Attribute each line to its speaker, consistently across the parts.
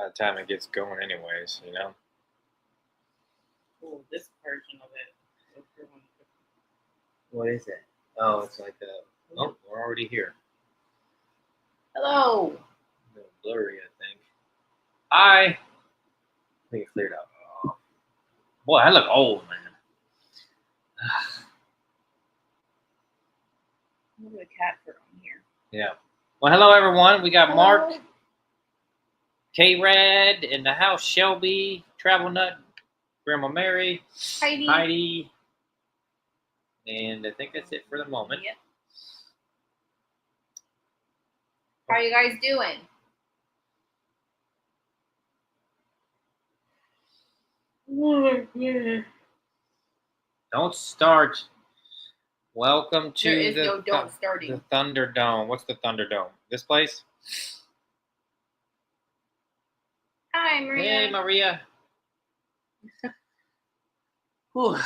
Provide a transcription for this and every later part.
Speaker 1: by the time it gets going anyways, you know?
Speaker 2: Oh, this version of it.
Speaker 1: What is it? Oh, it's like a... Oh, we're already here.
Speaker 2: Hello.
Speaker 1: A little blurry, I think. Hi. I think it cleared up. Oh. Boy, I look old, man.
Speaker 2: Look at the cat fur on here.
Speaker 1: Yeah. Well, hello, everyone. We got Mark, K-Rad in the house, Shelby, Travel Nut, Grandma Mary, Heidi. And I think that's it for the moment.
Speaker 2: Yep. How are you guys doing?
Speaker 1: Don't start. Welcome to
Speaker 2: there is no don't starting.
Speaker 1: The Thunderdome. What's the Thunderdome? This place?
Speaker 2: Hi, Maria.
Speaker 1: Hey, Maria.
Speaker 2: Hello,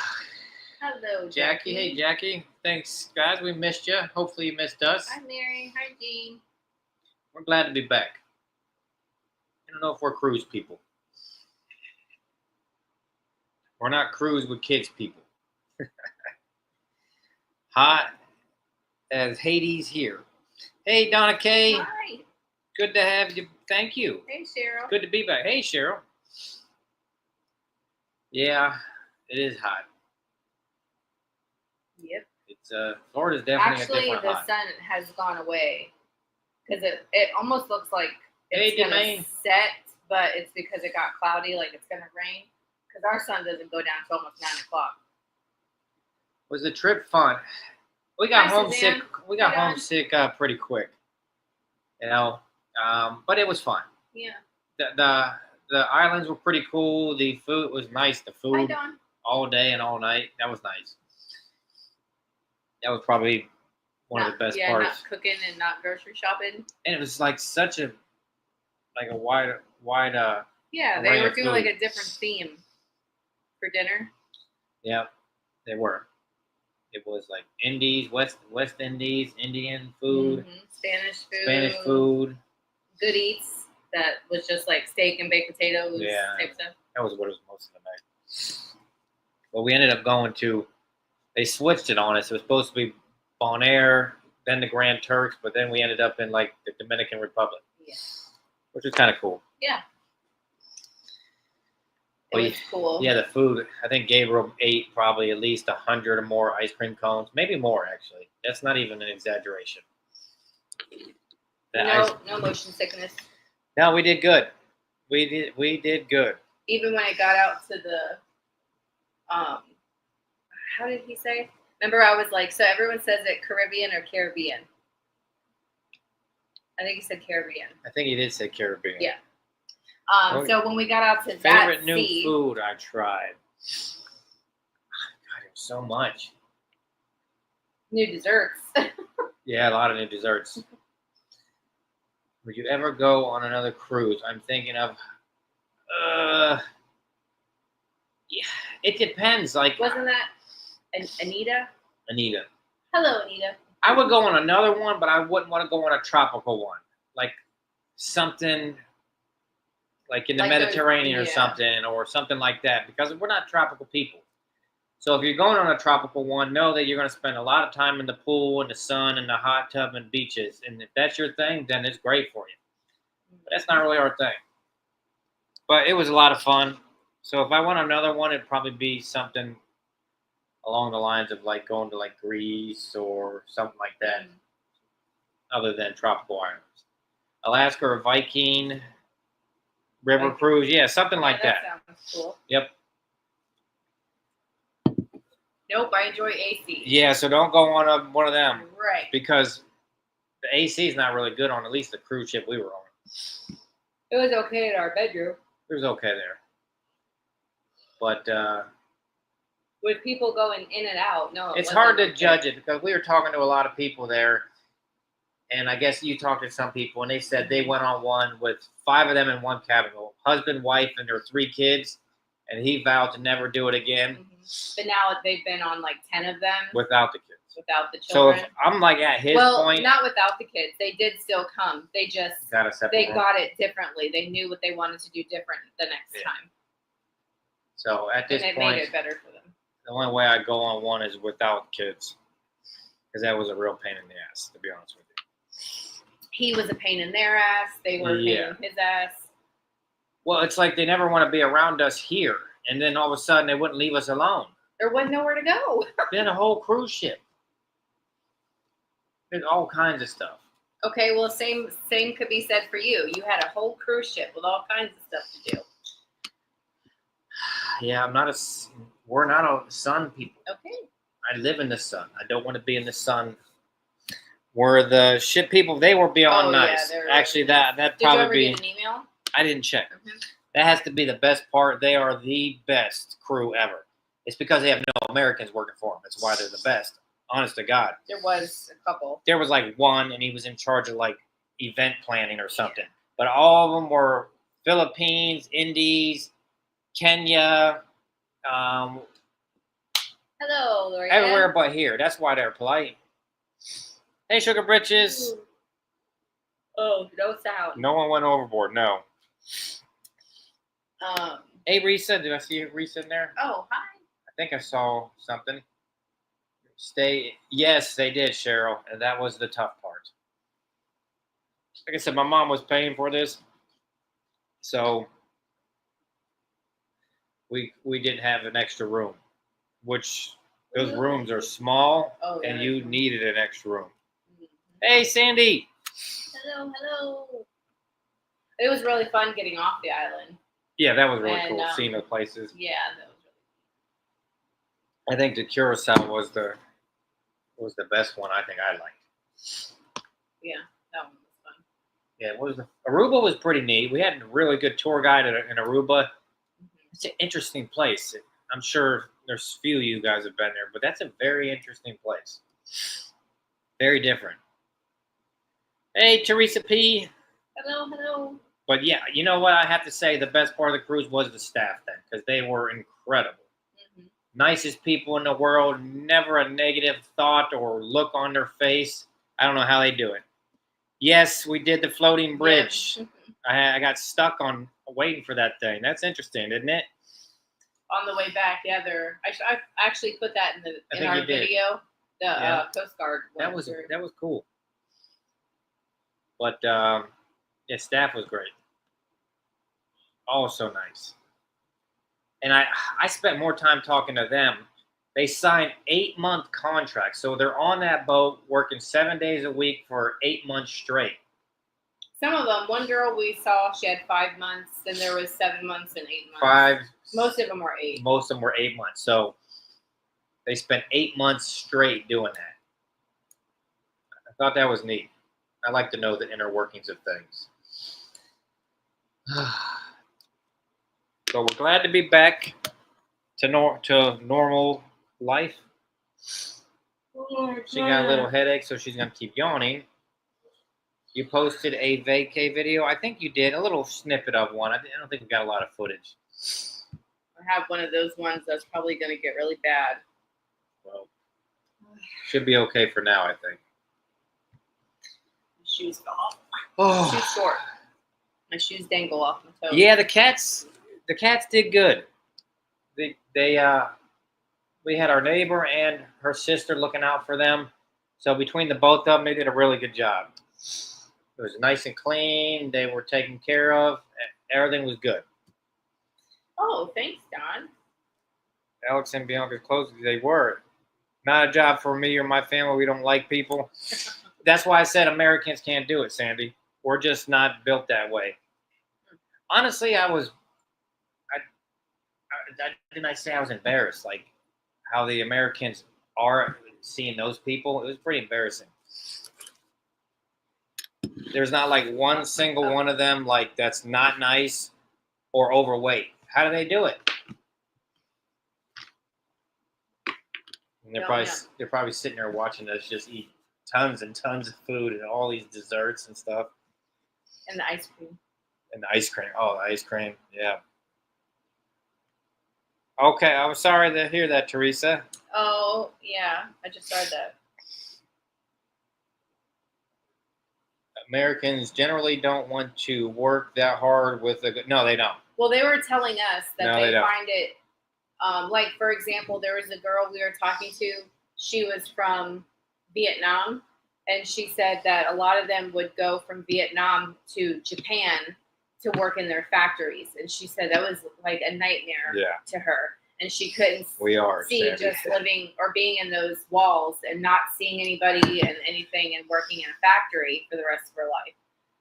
Speaker 1: Jackie. Hey, Jackie. Thanks, guys. We missed you. Hopefully you missed us.
Speaker 2: Hi, Mary. Hi, Jean.
Speaker 1: We're glad to be back. I don't know if we're cruise people. We're not cruise with kids people. Hot as Hades here. Hey, Donna Kay.
Speaker 2: Hi.
Speaker 1: Good to have you. Thank you.
Speaker 2: Hey, Cheryl.
Speaker 1: Good to be back. Hey, Cheryl. Yeah, it is hot.
Speaker 2: Yep.
Speaker 1: It's Florida's definitely
Speaker 2: actually
Speaker 1: a different
Speaker 2: the
Speaker 1: hot.
Speaker 2: sun has gone away because it almost looks like it's gonna set, but it's because it got cloudy, like it's gonna rain. Because our sun doesn't go down till almost 9 o'clock.
Speaker 1: Was the trip fun? We got homesick.
Speaker 2: Suzanne.
Speaker 1: We got homesick pretty quick, you know. But it was fun.
Speaker 2: Yeah.
Speaker 1: The islands were pretty cool. The food was nice. The food all day and all night. That was nice. That was probably one of the best parts.
Speaker 2: Not cooking and not grocery shopping.
Speaker 1: And it was like such a wide.
Speaker 2: Yeah, they were doing like a different theme for dinner.
Speaker 1: Yeah, they were. It was like Indies, West Indies, Indian food, Spanish food,
Speaker 2: good eats. That was just like steak and baked potatoes.
Speaker 1: Yeah,
Speaker 2: type stuff.
Speaker 1: That was what it was most of the night. But we ended up going to. They switched it on us. It was supposed to be Bonaire, then the Grand Turks, but then we ended up in like the Dominican Republic.
Speaker 2: Yeah.
Speaker 1: Which was kind of cool.
Speaker 2: Yeah. It was cool.
Speaker 1: Yeah, the food. I think Gabriel ate probably at least 100 or more ice cream cones, maybe more actually. That's not even an exaggeration.
Speaker 2: No motion sickness.
Speaker 1: No, we did good. We did good.
Speaker 2: Even when it got out to the, how did he say? Remember, I was like, so everyone says it Caribbean or Caribbean. I think he said Caribbean.
Speaker 1: I think he did say Caribbean.
Speaker 2: Yeah. So when we got out to that
Speaker 1: favorite new food I tried. God, there's so much.
Speaker 2: New desserts.
Speaker 1: Yeah, a lot of new desserts. Would you ever go on another cruise? I'm thinking of. Yeah, it depends. Like,
Speaker 2: wasn't that Anita?
Speaker 1: Anita.
Speaker 2: Hello, Anita.
Speaker 1: I would go on another one, but I wouldn't want to go on a tropical one, like something like in the Mediterranean or something like that, because we're not tropical people. So if you're going on a tropical one, know that you're going to spend a lot of time in the pool, in the sun, in the hot tub, and beaches. And if that's your thing, then it's great for you. But that's not really our thing. But it was a lot of fun. So if I went on another one, it'd probably be something along the lines of like going to like Greece or something like that, other than tropical islands. Alaska or Viking, river cruise, yeah, something like that.
Speaker 2: Sounds cool.
Speaker 1: Yep.
Speaker 2: Nope, I enjoy AC.
Speaker 1: Yeah, so don't go on one of them.
Speaker 2: Right.
Speaker 1: Because the AC is not really good on at least the cruise ship we were on.
Speaker 2: It was okay in our bedroom.
Speaker 1: It was okay there. But
Speaker 2: with people going in and out, no.
Speaker 1: It's hard to judge it because we were talking to a lot of people there. And I guess you talked to some people, and they said they went on one with 5 of them in one cabin, husband, wife, and their 3 kids. And he vowed to never do it again.
Speaker 2: But now they've been on like 10 of them.
Speaker 1: Without the kids.
Speaker 2: without the
Speaker 1: So
Speaker 2: children.
Speaker 1: if I'm like at his point,
Speaker 2: not without the kids. They did still come. They just
Speaker 1: got a separate
Speaker 2: they
Speaker 1: room.
Speaker 2: got it differently. They knew what they wanted to do different the next time.
Speaker 1: So at this
Speaker 2: and it
Speaker 1: point,
Speaker 2: made it better for them.
Speaker 1: The only way I go on one is without kids, because that was a real pain in the ass, to be honest with you.
Speaker 2: He was a pain in their ass. They were a pain in his ass.
Speaker 1: Well, it's like they never want to be around us here, and then all of a sudden they wouldn't leave us alone.
Speaker 2: There wasn't nowhere to go.
Speaker 1: Then a whole cruise ship. There's all kinds of stuff.
Speaker 2: Okay, well, same could be said for you. You had a whole cruise ship with all kinds of stuff to do.
Speaker 1: Yeah, we're not a sun people.
Speaker 2: Okay.
Speaker 1: I live in the sun. I don't want to be in the sun. Where the ship people, they were beyond nice. Yeah, actually, that probably
Speaker 2: Did you ever get an email?
Speaker 1: I didn't check. Mm-hmm. That has to be the best part. They are the best crew ever. It's because they have no Americans working for them. That's why they're the best. Honest to God.
Speaker 2: There was a couple.
Speaker 1: There was like one, and he was in charge of like event planning or something. Yeah. But all of them were Philippines, Indies, Kenya.
Speaker 2: Hello, Lori.
Speaker 1: Everywhere but here. That's why they're polite. Hey, Sugar Britches.
Speaker 2: Ooh. Oh, no sound.
Speaker 1: No one went overboard. No. Hey, Risa. Did I see Risa in there?
Speaker 2: Oh, hi.
Speaker 1: I think I saw something. Yes, they did, Cheryl, and that was the tough part. Like I said, my mom was paying for this, so we didn't have an extra room, which those rooms are small, and you needed an extra room. Mm-hmm. Hey, Sandy.
Speaker 2: Hello. It was really fun getting off the island.
Speaker 1: Yeah, that was really cool, seeing the places.
Speaker 2: Yeah, that was really
Speaker 1: cool. I think the Curacao was the best one. I think I liked.
Speaker 2: Yeah, that one was fun.
Speaker 1: Yeah, Aruba was pretty neat. We had a really good tour guide in Aruba. Mm-hmm. It's an interesting place. I'm sure there's few of you guys have been there, but that's a very interesting place. Very different. Hey, Teresa P.
Speaker 2: Hello.
Speaker 1: But yeah, you know what? I have to say the best part of the cruise was the staff then, because they were incredible. Mm-hmm. Nicest people in the world, never a negative thought or look on their face. I don't know how they do it. Yes, we did the floating bridge. Yeah. I got stuck on waiting for that thing. That's interesting, isn't it?
Speaker 2: On the way back, yeah. I actually put that in our video. The Coast Guard.
Speaker 1: That was cool. But staff was great. Oh, so nice. And I spent more time talking to them. They signed 8-month contracts. So they're on that boat working 7 days a week for 8 months straight.
Speaker 2: Some of them, one girl we saw, she had 5 months. Then there was 7 months and 8 months. Most of them were 8.
Speaker 1: Most of them were 8 months. So they spent 8 months straight doing that. I thought that was neat. I like to know the inner workings of things. So we're glad to be back to normal life. She got a little headache, so she's going to keep yawning. You posted a vacay video. I think you did. A little snippet of one. I don't think we got a lot of footage.
Speaker 2: I have one of those ones that's probably going to get really bad.
Speaker 1: Well, should be okay for now, I think.
Speaker 2: My shoes fell off. Oh. Too short. My shoes dangle off my toes.
Speaker 1: Yeah, the cats did good. We had our neighbor and her sister looking out for them. So between the both of them, they did a really good job. It was nice and clean. They were taken care of. Everything was good.
Speaker 2: Oh, thanks, Don.
Speaker 1: Alex and Bianca's clothes, they were. Not a job for me or my family. We don't like people. That's why I said Americans can't do it, Sandy. We're just not built that way. Honestly, didn't I say I was embarrassed? Like how the Americans are seeing those people. It was pretty embarrassing. There's not like one single one of them like that's not nice or overweight. How do they do it? And they're probably sitting there watching us just eat tons and tons of food and all these desserts and stuff.
Speaker 2: And the ice cream.
Speaker 1: Oh, the ice cream. Yeah. Okay, I'm sorry to hear that, Teresa.
Speaker 2: Oh, yeah. I just started that.
Speaker 1: Americans generally don't want to work that hard with a. No, they don't.
Speaker 2: Well, they were telling us that
Speaker 1: No,
Speaker 2: they
Speaker 1: they
Speaker 2: find it. Like, for example, there was a girl we were talking to. She was from Vietnam, and she said that a lot of them would go from Vietnam to Japan to work in their factories. And she said that was like a nightmare to her. And she couldn't see just living or being in those walls and not seeing anybody and anything and working in a factory for the rest of her life.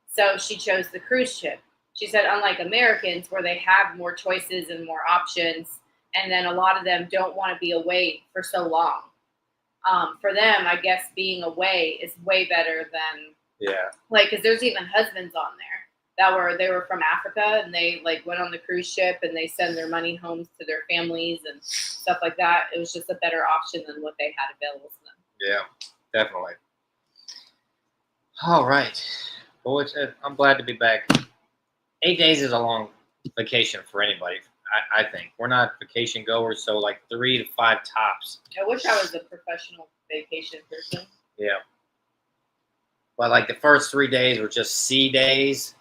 Speaker 2: So she chose the cruise ship. She said, unlike Americans, where they have more choices and more options, and then a lot of them don't want to be away for so long. For them, I guess being away is way better than like, because there's even husbands on there they were from Africa, and they like went on the cruise ship and they send their money home to their families and stuff like that. It was just a better option than what they had available to them.
Speaker 1: Yeah, definitely. All right, well, I'm glad to be back. 8 days is a long vacation for anybody. I think we're not vacation goers, so like 3 to 5 tops.
Speaker 2: I wish I was a professional vacation person.
Speaker 1: Yeah, but like the first 3 days were just sea days,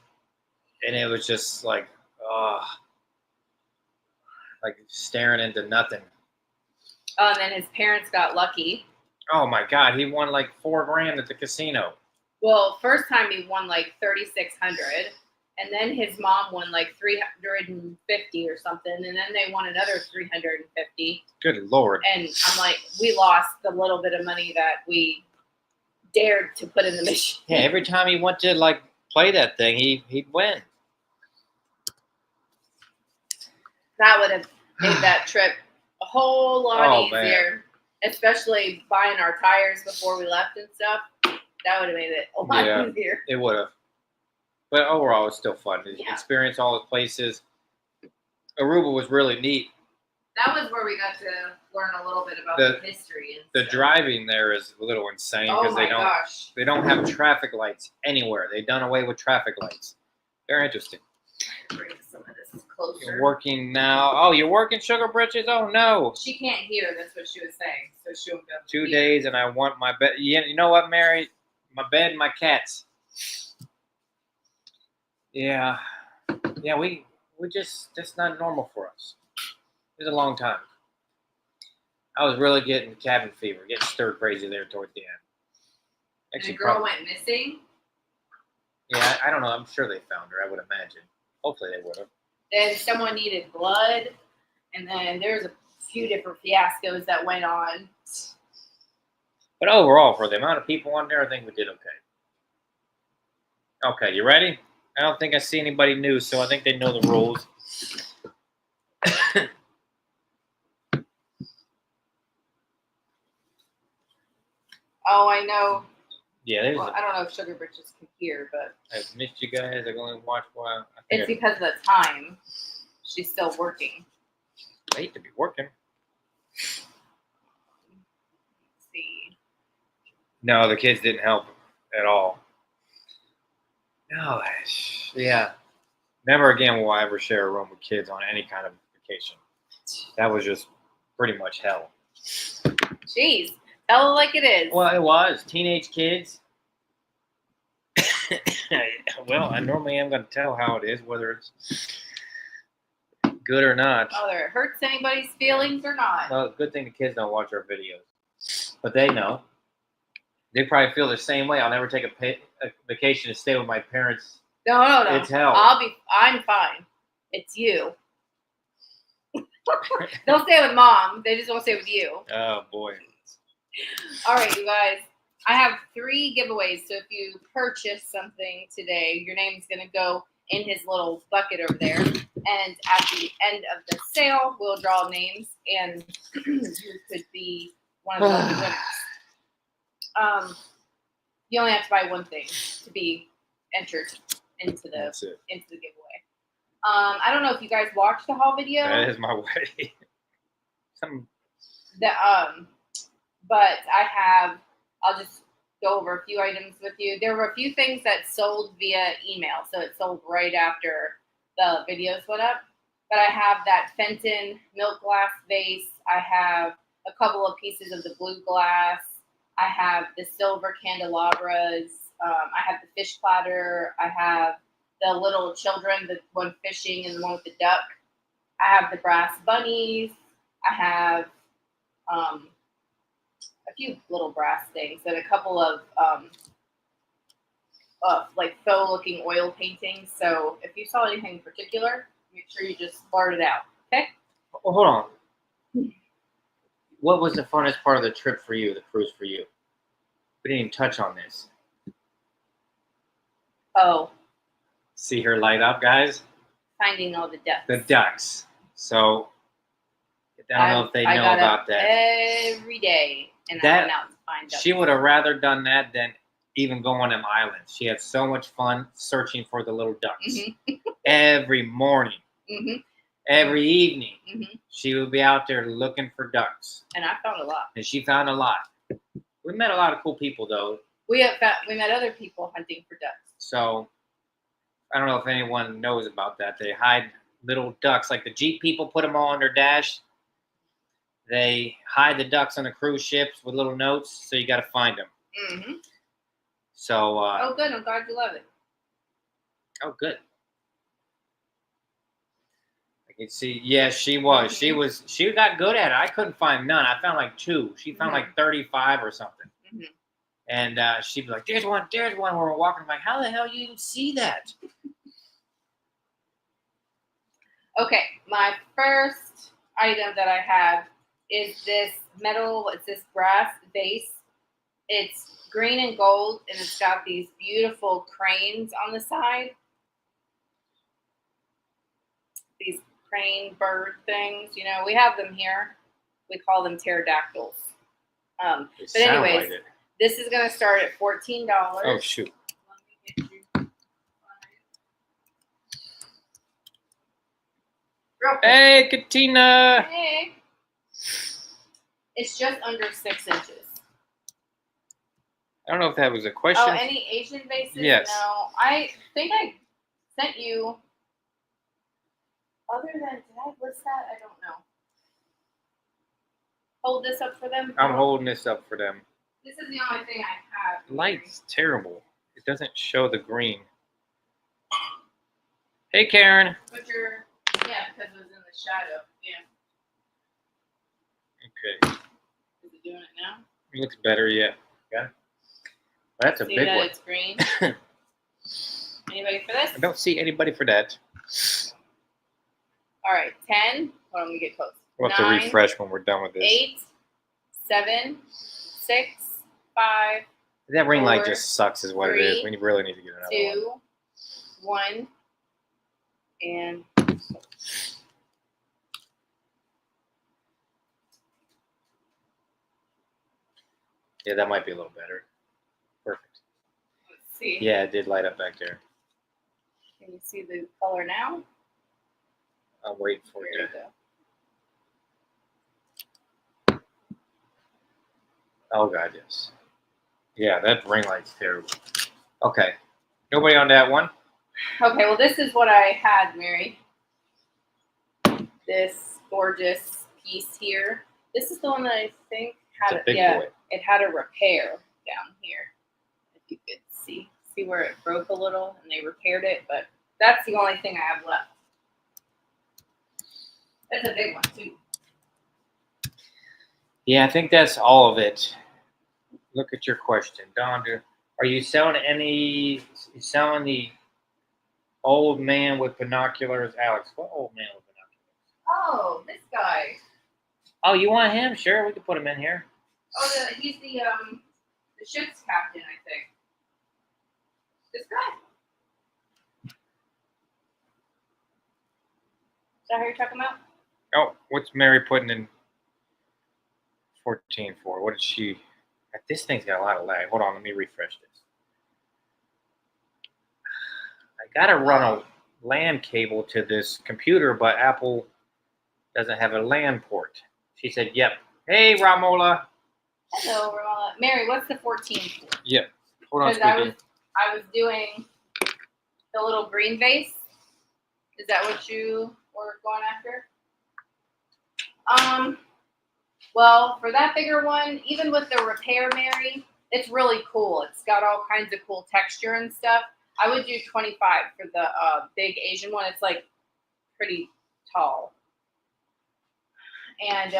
Speaker 1: and it was just like staring into nothing.
Speaker 2: Oh, and then his parents got lucky.
Speaker 1: Oh my God, he won like $4,000 at the casino.
Speaker 2: Well, first time he won like $3,600. And then his mom won like $350 or something, and then they won another $350.
Speaker 1: Good Lord!
Speaker 2: And I'm like, we lost the little bit of money that we dared to put in the machine.
Speaker 1: Yeah, every time he went to like play that thing, he'd win.
Speaker 2: That would have made that trip a whole lot easier,
Speaker 1: man.
Speaker 2: Especially buying our tires before we left and stuff. That would have made it a lot easier.
Speaker 1: It would have. But overall, it's still fun to experience all the places. Aruba was really neat.
Speaker 2: That was where we got to learn a little bit about the history. And
Speaker 1: the driving there is a little insane because they don't have traffic lights anywhere. They've done away with traffic lights. Very interesting.
Speaker 2: Bring some of this closer.
Speaker 1: You're working now. Oh, you're working, Sugar Britches? Oh no.
Speaker 2: She can't hear. That's what she was saying. So she'll go.
Speaker 1: 2 days, and I want my bed. You know what, Mary? My bed and my cats. Yeah, we that's not normal for us. It was a long time. I was really getting cabin fever, getting stir crazy there towards the end.
Speaker 2: Actually, and the girl went missing?
Speaker 1: Yeah, I don't know. I'm sure they found her, I would imagine. Hopefully they would have.
Speaker 2: Then someone needed blood, and then there's a few different fiascos that went on.
Speaker 1: But overall, for the amount of people on there, I think we did okay. Okay, you ready? I don't think I see anybody new, so I think they know the rules.
Speaker 2: Oh, I know.
Speaker 1: Yeah,
Speaker 2: I don't know if Sugar Britches can hear, but
Speaker 1: I've missed you guys. I'm going to watch a while.
Speaker 2: It's because of the time. She's still working.
Speaker 1: I hate to be working.
Speaker 2: Let's see.
Speaker 1: No, the kids didn't help at all. No, yeah. Never again will I ever share a room with kids on any kind of vacation. That was just pretty much hell.
Speaker 2: Jeez, tell it like it is.
Speaker 1: Well, it was. Teenage kids. Well, I normally am going to tell how it is, whether it's good or not.
Speaker 2: Whether it hurts anybody's feelings or not.
Speaker 1: Well, good thing the kids don't watch our videos. But they know. They probably feel the same way. I'll never take a vacation to stay with my parents.
Speaker 2: No.
Speaker 1: It's hell.
Speaker 2: I'm fine. It's you. They'll stay with mom. They just won't stay with you.
Speaker 1: Oh, boy.
Speaker 2: All right, you guys. I have 3 giveaways. So if you purchase something today, your name's going to go in his little bucket over there. And at the end of the sale, we'll draw names. And you could be one of the lucky winners. You only have to buy one thing to be entered into the giveaway. I don't know if you guys watched the haul video.
Speaker 1: That is my way.
Speaker 2: But I'll just go over a few items with you. There were a few things that sold via email, so it sold right after the videos went up. But I have that Fenton milk glass vase. I have a couple of pieces of the blue glass. I have the silver candelabras. I have the fish platter. I have the little children, the one fishing and the one with the duck. I have the brass bunnies. I have a few little brass things and a couple of like faux looking oil paintings. So if you saw anything in particular, make sure you just blurt it out. Okay?
Speaker 1: Well, hold on. What was the funnest part of the trip for you, the cruise for you? We didn't even touch on this.
Speaker 2: Oh,
Speaker 1: See her light up, guys?
Speaker 2: finding all the ducks.
Speaker 1: The ducks. So, I don't know if they
Speaker 2: I
Speaker 1: know
Speaker 2: got
Speaker 1: about
Speaker 2: up
Speaker 1: that.
Speaker 2: every day and I went out to find ducks.
Speaker 1: She would have rather done that than even go on them islands. She had so much fun searching for the little ducks.
Speaker 2: Mm-hmm.
Speaker 1: Every morning.
Speaker 2: Mm-hmm.
Speaker 1: Every evening.
Speaker 2: Mm-hmm.
Speaker 1: She would be out there looking for ducks.
Speaker 2: And I found a lot.
Speaker 1: And she found a lot. We met a lot of cool people, though.
Speaker 2: We met other people hunting for ducks.
Speaker 1: So, I don't know if anyone knows about that. They hide little ducks. Like the Jeep people put them all on their dash. They hide the ducks on the cruise ships with little notes, so you got to find them.
Speaker 2: Mm-hmm.
Speaker 1: So.
Speaker 2: Oh, good. I'm glad you love it.
Speaker 1: Oh, good. I can see. Yeah, she was.
Speaker 2: Mm-hmm.
Speaker 1: She got good at it. I couldn't find none. I found like 2. She found
Speaker 2: mm-hmm.
Speaker 1: like 35 or something.
Speaker 2: Mm-hmm.
Speaker 1: And she'd be like, "There's one. There's one." We're walking. I'm like, "How the hell you even see that?"
Speaker 2: Okay, my first item that I have is this metal. It's this brass vase. It's green and gold, and it's got these beautiful cranes on the side. These crane bird things, you know, we have them here. We call them pterodactyls. But anyways, like this is going to start at $14.
Speaker 1: Oh, shoot.
Speaker 2: Let me get you.
Speaker 1: Hey, Katina.
Speaker 2: Hey. It's just under 6 inches.
Speaker 1: I don't know if that was a question.
Speaker 2: Oh, any Asian vases?
Speaker 1: Yes.
Speaker 2: No. I think I sent you. Other than, did I list that? I don't know. Hold this up for them.
Speaker 1: I'm holding this up for them.
Speaker 2: This is the only thing I have.
Speaker 1: Light's terrible. It doesn't show the green. Hey, Karen.
Speaker 2: Put your, yeah, because it was in the shadow. Yeah.
Speaker 1: Okay.
Speaker 2: Is it doing it now?
Speaker 1: It looks better, yeah. Yeah. That's a
Speaker 2: see
Speaker 1: big
Speaker 2: that
Speaker 1: one.
Speaker 2: It's green. Anybody for this?
Speaker 1: I don't see anybody for that.
Speaker 2: All right, 10. Hold on, let me get close.
Speaker 1: We'll have 9, to refresh when we're done with this.
Speaker 2: 8, 7, 6, 5.
Speaker 1: That ring
Speaker 2: 4,
Speaker 1: light just sucks, is what
Speaker 2: 3,
Speaker 1: it is. We really need to get another
Speaker 2: 2, 1, and.
Speaker 1: Yeah, that might be a little better. Perfect.
Speaker 2: Let's see.
Speaker 1: Yeah, it did light up back there.
Speaker 2: Can you see the color now?
Speaker 1: I'm waiting for it.
Speaker 2: There you go.
Speaker 1: Oh, God, yes. Yeah, that ring light's terrible. Okay. Nobody on that one?
Speaker 2: Okay, well, this is what I had, Mary. This gorgeous piece here. This is the one that I think had
Speaker 1: it's a big boy.
Speaker 2: It had a repair down here. If you could see where it broke a little, and they repaired it, but that's the only thing I have left. That's a big one too.
Speaker 1: Yeah, I think that's all of it. Look at your question, Don. Are you selling the old man with binoculars, Alex? What old man with binoculars?
Speaker 2: Oh, this guy.
Speaker 1: Oh, you want him? Sure, we can put him in here.
Speaker 2: Oh, he's the ship's captain, I think. This guy. Is that who you're talking about?
Speaker 1: Oh, what's Mary putting in 14 for? What did she? This thing's got a lot of lag. Hold on, let me refresh this. I gotta run a LAN cable to this computer, but Apple doesn't have a LAN port. She said, "Yep." Hey, Ramola.
Speaker 2: Hello, Ramola. Mary, what's the 14 for?
Speaker 1: Yep. Hold on,
Speaker 2: because I was doing the little green vase. Is that what you were going after? Well, for that bigger one, even with the repair, Mary, It's really cool. It's got all kinds of cool texture and stuff. I would do 25 for the big Asian one. It's like pretty tall. And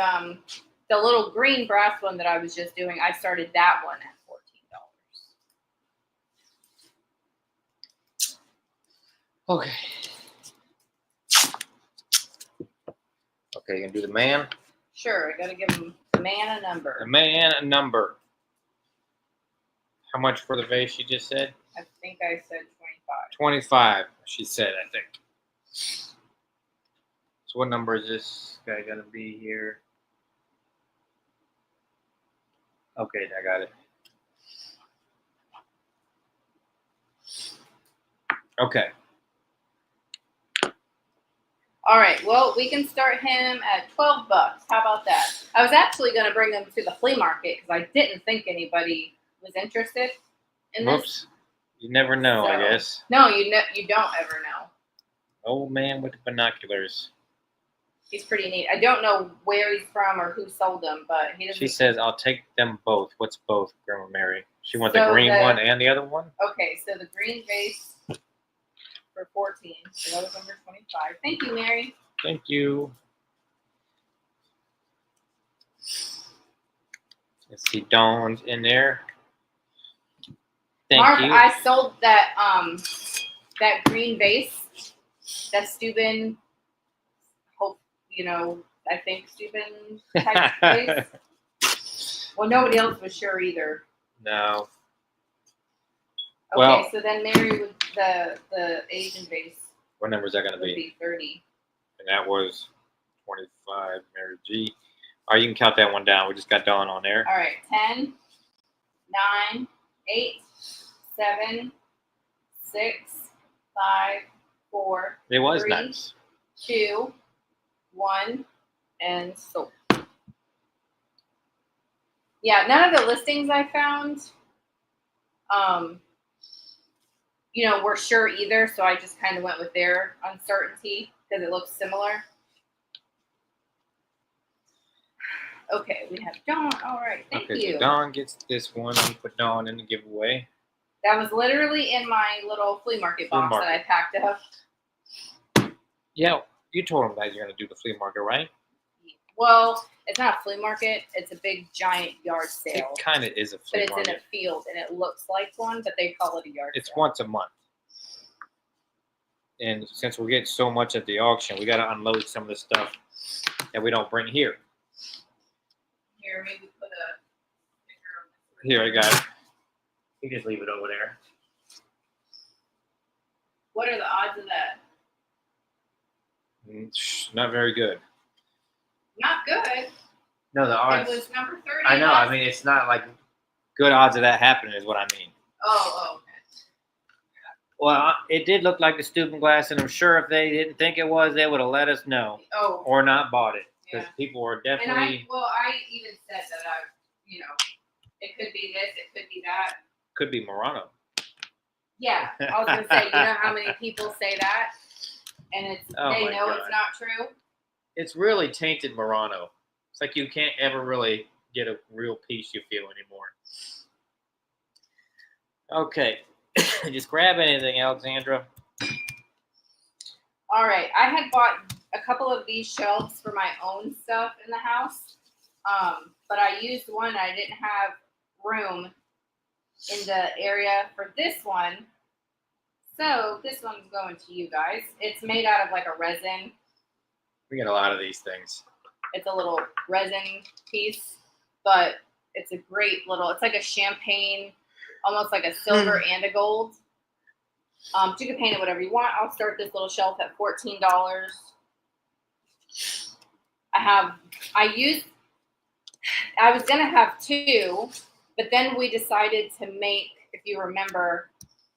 Speaker 2: the little green brass one that I was just doing, I started that one at $14.
Speaker 1: Okay. Okay, you can do the man.
Speaker 2: Sure, I gotta give the man a number.
Speaker 1: The man a number. How much for the vase you just said?
Speaker 2: I think I said 25.
Speaker 1: 25, she said, I think. So what number is this guy gonna be here? Okay, I got it. Okay.
Speaker 2: All right, well, we can start him at $12. How about that? I was actually going to bring him to the flea market because I didn't think anybody was interested in this.
Speaker 1: Whoops. You never know, I guess.
Speaker 2: No, you don't ever know.
Speaker 1: Old man with the binoculars.
Speaker 2: He's pretty neat. I don't know where he's from or who sold them, but he doesn't.
Speaker 1: She says, I'll take them both. What's both, Grandma Mary? She wants the green one and the other one?
Speaker 2: Okay, so the green vase for 14. So that was number 25. Thank you, Mary.
Speaker 1: Thank you. Let's see, Dawn's in there. Thank
Speaker 2: Mark,
Speaker 1: you.
Speaker 2: I sold that that green vase, that Steuben, I think Steuben type vase. Well, nobody else was sure either.
Speaker 1: No.
Speaker 2: Okay,
Speaker 1: Well,
Speaker 2: so then Mary with the Asian vase.
Speaker 1: What number is that going to
Speaker 2: would
Speaker 1: be?
Speaker 2: be 30.
Speaker 1: And that was 25, Mary G. All right, you can count that one down. We just got Dawn on there.
Speaker 2: All right, 10, 9, 8, 7, 6, 5, 4.
Speaker 1: It was
Speaker 2: 3,
Speaker 1: nice.
Speaker 2: 2, 1, and sold. Yeah, none of the listings I found, were sure either. So I just kind of went with their uncertainty because it looks similar. Okay, we have Dawn. All right, thank you.
Speaker 1: So Dawn gets this one. We put Dawn in the giveaway.
Speaker 2: That was literally in my little flea market box that I packed up.
Speaker 1: Yeah, you told them that you're going to do the flea market, right?
Speaker 2: Well, it's not a flea market. It's a big, giant yard sale.
Speaker 1: It kind of is a flea market.
Speaker 2: But it's in a field, and it looks like one, but they call it a yard sale.
Speaker 1: It's once a month. And since we're getting so much at the auction, we got to unload some of the stuff that we don't bring here.
Speaker 2: Here, maybe put a sticker on this.
Speaker 1: Here, I got it. You just leave it over there.
Speaker 2: What are the odds of that?
Speaker 1: Not very good.
Speaker 2: Not good.
Speaker 1: No, the odds.
Speaker 2: It was number 30.
Speaker 1: I know. I mean, it's not like good odds of that happening is what I mean.
Speaker 2: Oh, okay.
Speaker 1: Well, it did look like the Steuben glass, and I'm sure if they didn't think it was, they would have let us know.
Speaker 2: Oh.
Speaker 1: Or not bought it. Because
Speaker 2: Yeah.
Speaker 1: people were definitely...
Speaker 2: And I even said that it could be this, it could be that.
Speaker 1: Could be Murano.
Speaker 2: Yeah, I was going to say, you know how many people say that? And they know
Speaker 1: God.
Speaker 2: it's not true?
Speaker 1: It's really tainted Murano. It's like you can't ever really get a real peace you feel anymore. Okay. Just grab anything, Alexandra.
Speaker 2: All right. I had bought a couple of these shelves for my own stuff in the house. But I used one. I didn't have room in the area for this one. So this one's going to you guys. It's made out of like a resin.
Speaker 1: We get a lot of these things.
Speaker 2: It's a little resin piece, but it's a great little, it's like a champagne, almost like a silver and a gold. You can paint it whatever you want. I'll start this little shelf at $14. I was going to have two, but then we decided to make, if you remember,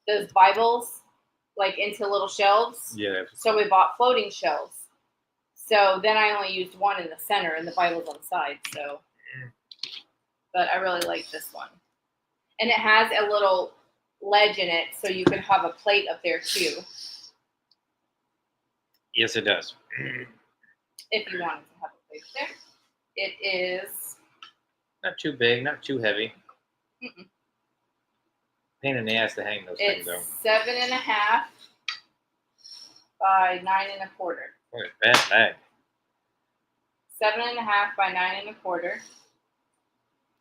Speaker 2: those Bibles like into little shelves.
Speaker 1: Yeah.
Speaker 2: So we bought floating shelves. So then I only used one in the center and the Bible's on the side. So, but I really like this one. And it has a little ledge in it, so you can have a plate up there too.
Speaker 1: Yes, it does.
Speaker 2: If you wanted to have a plate there. It is...
Speaker 1: Not too big, not too heavy. Pain in the ass to hang those things,
Speaker 2: It's
Speaker 1: though.
Speaker 2: 7.5 by 9.25.
Speaker 1: Look at that bag.
Speaker 2: 7.5 by 9.25.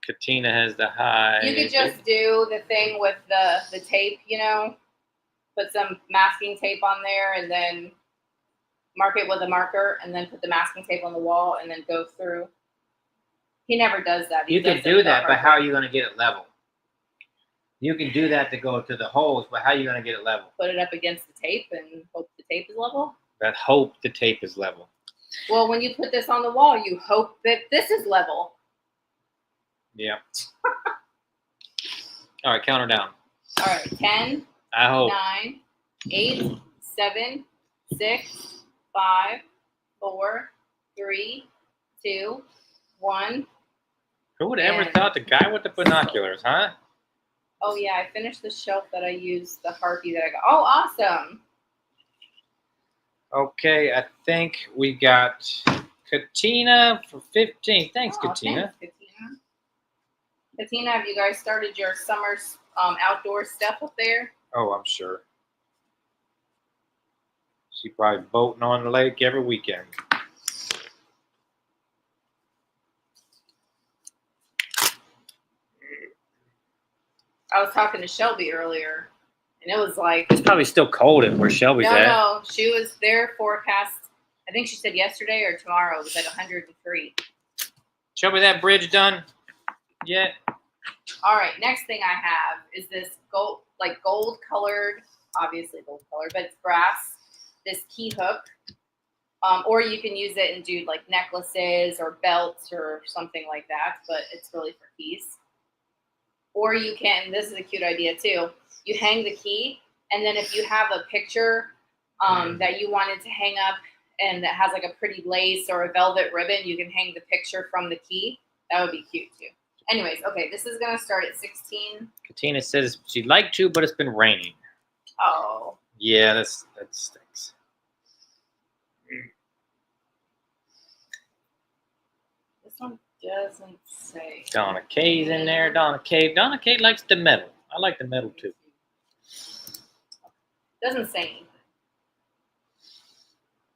Speaker 1: Katina has the high.
Speaker 2: You could just do the thing with the tape, you know, put some masking tape on there and then mark it with a marker and then put the masking tape on the wall and then go through. He never does that.
Speaker 1: You can do that, but how are you going to get it level? You can do that to go to the holes, but how are you going to get it level?
Speaker 2: Put it up against the tape and hope the tape is level.
Speaker 1: That hope the tape is level.
Speaker 2: Well, when you put this on the wall, you hope that this is level.
Speaker 1: Yeah. All right, count her down.
Speaker 2: All right, 10,
Speaker 1: I hope.
Speaker 2: 9, 8, 7, 6, 5, 4, 3, 2, 1.
Speaker 1: Who would ever thought the guy with the binoculars, huh?
Speaker 2: Oh yeah, I finished the shelf that I used, the Harpy that I got. Oh, awesome.
Speaker 1: Okay, I think we got Katina for 15. Thanks, Katina.
Speaker 2: Thanks, Katina. Katina, have you guys started your summer outdoor stuff up there?
Speaker 1: Oh, I'm sure. She's probably boating on the lake every weekend.
Speaker 2: I was talking to Shelby earlier, and it was like...
Speaker 1: It's probably still cold at where Shelby's at.
Speaker 2: No, she was there forecast. I think she said yesterday or tomorrow. It was like 103.
Speaker 1: Shelby, that bridge done yet?
Speaker 2: All right, next thing I have is this gold colored, obviously gold colored, but it's brass, this key hook. Or you can use it and do like necklaces or belts or something like that, but it's really for keys. Or you can, this is a cute idea too, you hang the key, and then if you have a picture that you wanted to hang up and that has like a pretty lace or a velvet ribbon, you can hang the picture from the key. That would be cute too. Anyways, okay, this is going to start at 16.
Speaker 1: Katina says she'd like to, but it's been raining.
Speaker 2: Oh.
Speaker 1: Yeah, that stinks.
Speaker 2: This one doesn't say.
Speaker 1: Donna K's in there. Donna K likes the metal. I like the metal too.
Speaker 2: Doesn't say anything.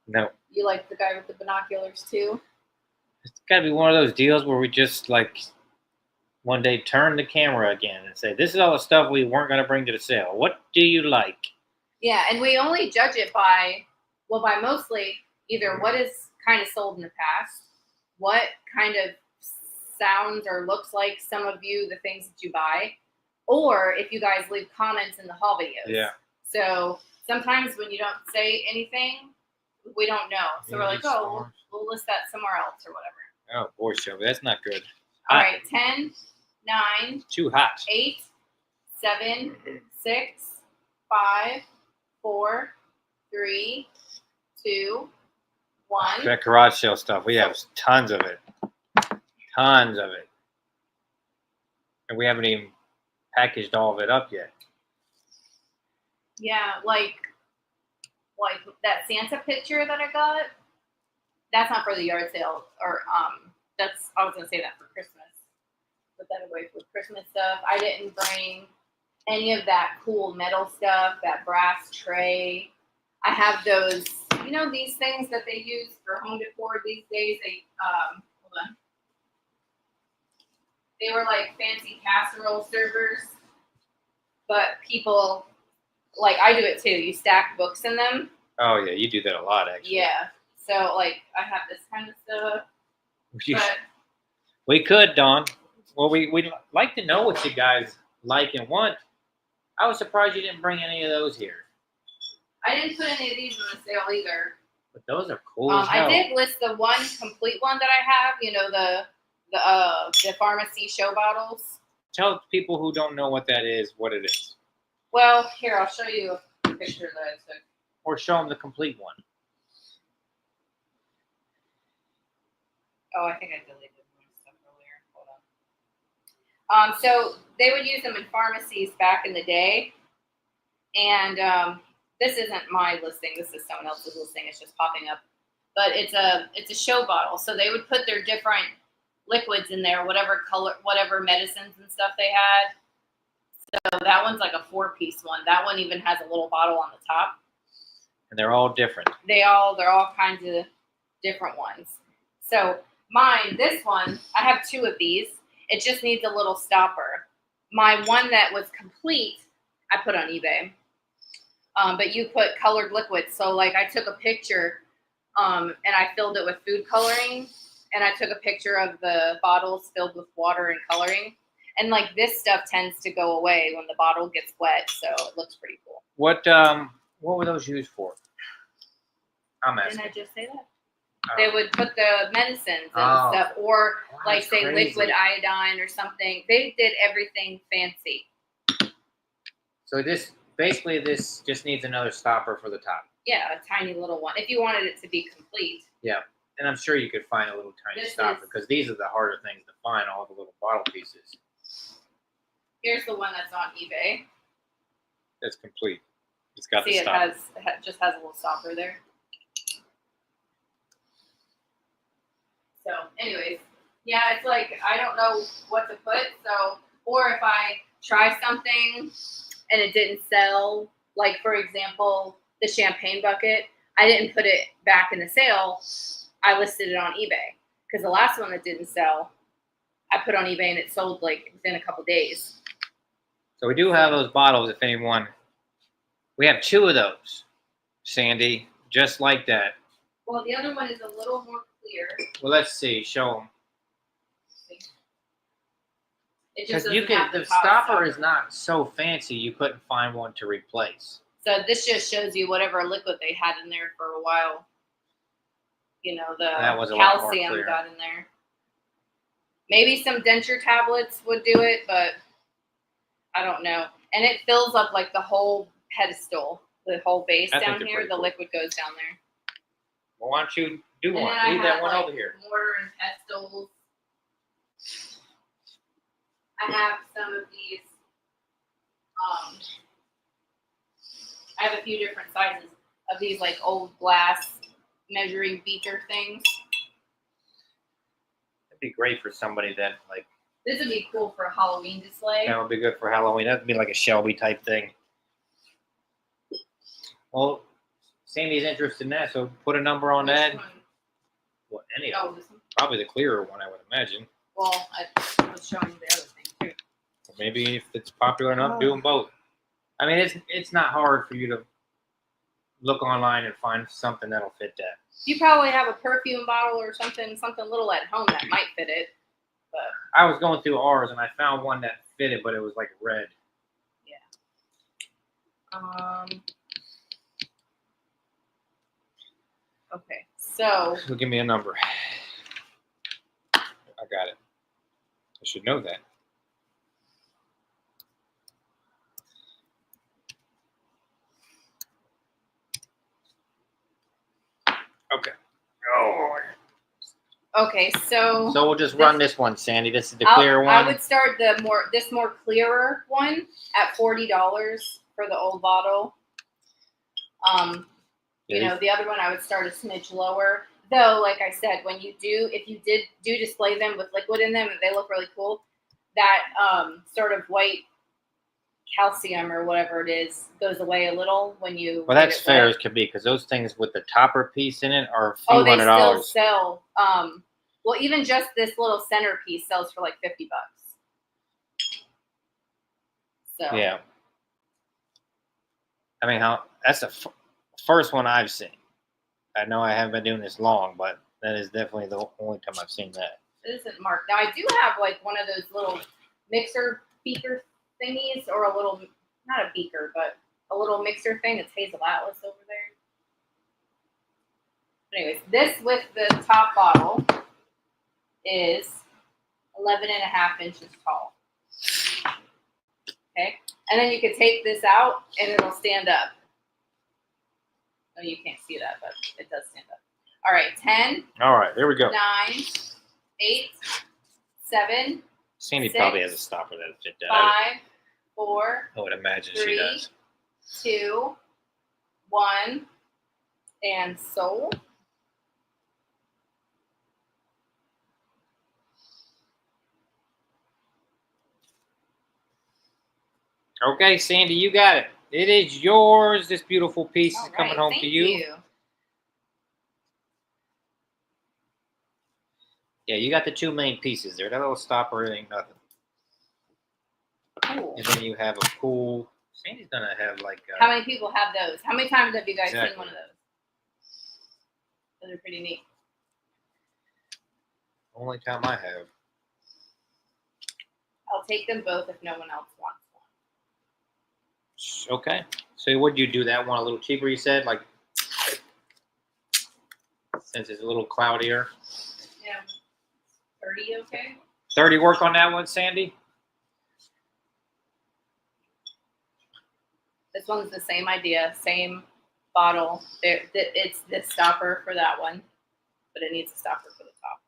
Speaker 1: No.
Speaker 2: You like the guy with the binoculars too?
Speaker 1: It's got to be one of those deals where we just like one day turn the camera again and say, this is all the stuff we weren't going to bring to the sale. What do you like?
Speaker 2: Yeah, and we only judge it by mostly either what is kind of sold in the past, what kind of sounds or looks like some of you, the things that you buy, or if you guys leave comments in the haul videos.
Speaker 1: Yeah.
Speaker 2: So sometimes when you don't say anything, we don't know. So we're like, oh, we'll list that somewhere else or whatever.
Speaker 1: Oh, boy, Shelby, that's not good.
Speaker 2: All right, 10, 9,
Speaker 1: too hot.
Speaker 2: 8, 7, 6, 5, 4, 3, 2, 1.
Speaker 1: That garage sale stuff, we have tons of it. Tons of it. And we haven't even packaged all of it up yet.
Speaker 2: Yeah, like that Santa picture that I got. That's not for the yard sale, or I was gonna say that for Christmas. Put that away for Christmas stuff. I didn't bring any of that cool metal stuff, that brass tray. I have those, you know, these things that they use for home decor these days. They hold on. They were like fancy casserole servers, but people, like, I do it too. You stack books in them.
Speaker 1: Oh yeah, you do that a lot actually.
Speaker 2: Yeah. So like I have this kind of stuff. But
Speaker 1: we could, Dawn. Well, we'd like to know what you guys like and want. I was surprised you didn't bring any of those here.
Speaker 2: I didn't put any of these in the sale either.
Speaker 1: But those are cool as hell.
Speaker 2: I did list the one complete one that I have. You know, the pharmacy show bottles.
Speaker 1: Tell people who don't know what that is what it is.
Speaker 2: Well, here I'll show you a picture that I took.
Speaker 1: Or show them the complete one.
Speaker 2: Oh, I think I deleted my stuff earlier. Hold on. So they would use them in pharmacies back in the day, and this isn't my listing. This is someone else's listing. It's just popping up, but it's a show bottle. So they would put their different liquids in there, whatever color, whatever medicines and stuff they had. So that one's like a 4-piece one. That one even has a little bottle on the top.
Speaker 1: And they're all different.
Speaker 2: They're all kinds of different ones. So mine, this one, I have 2 of these. It just needs a little stopper. My one that was complete, I put on eBay. But you put colored liquid. So like I took a picture and I filled it with food coloring. And I took a picture of the bottles filled with water and coloring. And like this stuff tends to go away when the bottle gets wet. So it looks pretty cool.
Speaker 1: What were those used for? I'm asking.
Speaker 2: Didn't I just say that? They would put the medicines and stuff, or like say
Speaker 1: crazy.
Speaker 2: liquid iodine or something. They did everything fancy.
Speaker 1: So this just needs another stopper for the top.
Speaker 2: Yeah, a tiny little one. If you wanted it to be complete.
Speaker 1: Yeah, and I'm sure you could find a little tiny stopper because these are the harder things to find. All the little bottle pieces.
Speaker 2: Here's the one that's on eBay.
Speaker 1: It's complete. It's got
Speaker 2: See,
Speaker 1: the stopper.
Speaker 2: it just has a little stopper there. So, anyways, yeah, it's like I don't know what to put. So, or if I try something and it didn't sell, like for example, the champagne bucket, I didn't put it back in the sale. I listed it on eBay because the last one that didn't sell, I put on eBay and it sold like within a couple days.
Speaker 1: So we do have those bottles. If anyone, we have 2 of those, Sandy, just like that.
Speaker 2: Well, the other one is a little more clear.
Speaker 1: Well, let's see. Show them. Because the stopper is not so fancy. You couldn't find one to replace.
Speaker 2: So this just shows you whatever liquid they had in there for a while. You know, the calcium got in there. Maybe some denture tablets would do it, but I don't know. And it fills up like the whole pedestal, the whole base down here. The liquid goes down there.
Speaker 1: Well, why don't you do one? Leave that one over here.
Speaker 2: Mortar and pestles. I have some of these. I have a few different sizes of these like old glass measuring beaker things.
Speaker 1: That'd be great for somebody that like.
Speaker 2: This would be cool for a Halloween display.
Speaker 1: That would be good for Halloween. That'd be like a Shelby type thing. Well, Sandy's interested in that, so put a number on that. Well, any of them.
Speaker 2: This one?
Speaker 1: Probably the clearer one, I would imagine.
Speaker 2: Well, I was showing you the other thing too.
Speaker 1: So maybe if it's popular enough, do them both. I mean, it's not hard for you to look online and find something that'll fit that.
Speaker 2: You probably have a perfume bottle or something little at home that might fit it. But
Speaker 1: I was going through ours and I found one that fitted, but it was like red.
Speaker 2: Yeah. Okay, so
Speaker 1: Give me a number. I got it. I should know that. Okay. Oh.
Speaker 2: Okay, so
Speaker 1: we'll just run this one, Sandy. This is the clear one.
Speaker 2: I would start this more clearer one at $40 for the old bottle. You know, the other one I would start a smidge lower. Though, like I said, if you do display them with liquid in them and they look really cool, that sort of white calcium or whatever it is goes away a little when you.
Speaker 1: Well, that's fair as could be because those things with the topper piece in it are a few $100.
Speaker 2: They still sell. Well, even just this little centerpiece sells for like $50. So
Speaker 1: yeah. I mean, that's the first one I've seen. I know I haven't been doing this long, but that is definitely the only time I've seen that.
Speaker 2: It isn't marked. Now, I do have like one of those little mixer beaker thingies, or a little, not a beaker, but a little mixer thing. It's Hazel Atlas over there. Anyways, this with the top bottle is 11.5 inches tall. Okay. And then you could take this out and it'll stand up. Oh, you can't see that, but it does stand up. All right, 10.
Speaker 1: All right, here we go.
Speaker 2: 9, 8, 7.
Speaker 1: Sandy
Speaker 2: 6,
Speaker 1: probably has a stopper that'll fit that.
Speaker 2: 5, 4.
Speaker 1: I would imagine
Speaker 2: 3,
Speaker 1: she does.
Speaker 2: 2, 1, and sold.
Speaker 1: Okay, Sandy, you got it. It is yours. This beautiful piece is coming home to you.
Speaker 2: Thank you.
Speaker 1: Yeah, you got the two main pieces there. That little stopper ain't nothing.
Speaker 2: Cool.
Speaker 1: And then you have a cool. Sandy's gonna have like.
Speaker 2: How many people have those? How many times have you guys seen one of those? Those are pretty neat.
Speaker 1: Only time I have.
Speaker 2: I'll take them both if no one else wants one.
Speaker 1: Okay. So would you do that one a little cheaper? You said like, since it's a little cloudier.
Speaker 2: Yeah. 30, okay?
Speaker 1: 30 work on that one, Sandy?
Speaker 2: This one's the same idea, same bottle. It's this stopper for that one, but it needs a stopper for the top.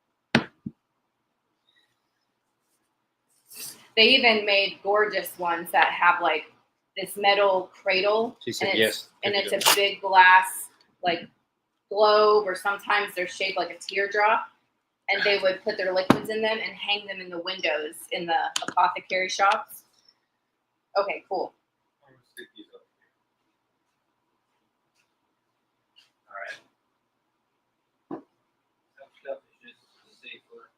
Speaker 2: They even made gorgeous ones that have like this metal cradle.
Speaker 1: She said
Speaker 2: and
Speaker 1: yes.
Speaker 2: And it's a big glass like globe, or sometimes they're shaped like a teardrop. And they would put their liquids in them and hang them in the windows in the apothecary shops. Okay, cool.
Speaker 1: I'm gonna stick these up here. All right. Some stuff is just safer,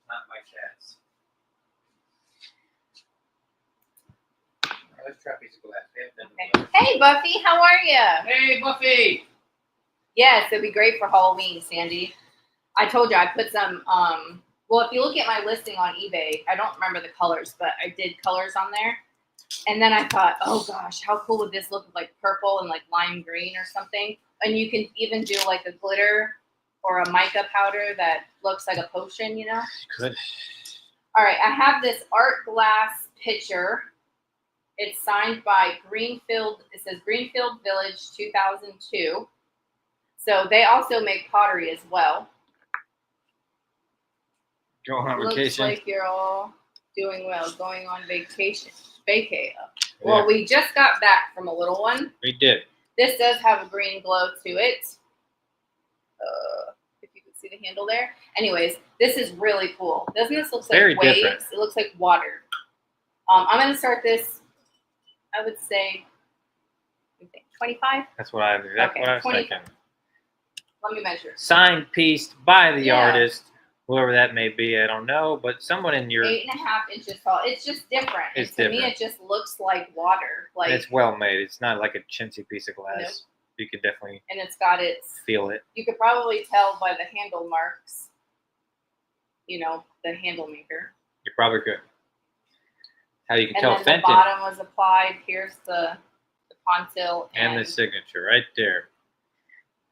Speaker 1: not my cats. All right, let's try a piece of glass.
Speaker 2: Okay. Hey, Buffy, how are you?
Speaker 1: Hey, Buffy.
Speaker 2: Yes, it'd be great for Halloween, Sandy. I told you I put some, well, if you look at my listing on eBay, I don't remember the colors, but I did colors on there. And then I thought, oh gosh, how cool would this look with like purple and like lime green or something? And you can even do like a glitter or a mica powder that looks like a potion, you know?
Speaker 1: Good.
Speaker 2: All right, I have this art glass pitcher. It's signed by Greenfield. It says Greenfield Village 2002. So they also make pottery as well.
Speaker 1: Going on
Speaker 2: Looks
Speaker 1: vacation.
Speaker 2: like you're all doing well. Going on vacation. Vacay. Well, we just got back from a little one.
Speaker 1: We did.
Speaker 2: This does have a green glow to it. If you can see the handle there. Anyways, this is really cool. Doesn't this look like waves?
Speaker 1: Different.
Speaker 2: It looks like water. I'm going to start this, I would say, 25?
Speaker 1: That's what I was thinking.
Speaker 2: Let me measure.
Speaker 1: Signed piece by the artist, whoever that may be, I don't know, but someone in your
Speaker 2: 8.5 inches tall. It's just different.
Speaker 1: It's
Speaker 2: to me, it just looks like water. Like
Speaker 1: it's well made. It's not like a chintzy piece of glass.
Speaker 2: Nope.
Speaker 1: You can definitely
Speaker 2: and it's got
Speaker 1: feel it.
Speaker 2: You could probably tell by the handle marks. You know, the handle maker.
Speaker 1: You probably could. How you can
Speaker 2: and
Speaker 1: tell
Speaker 2: then
Speaker 1: Fenton.
Speaker 2: The bottom was applied. Here's the pontil
Speaker 1: and the signature right there.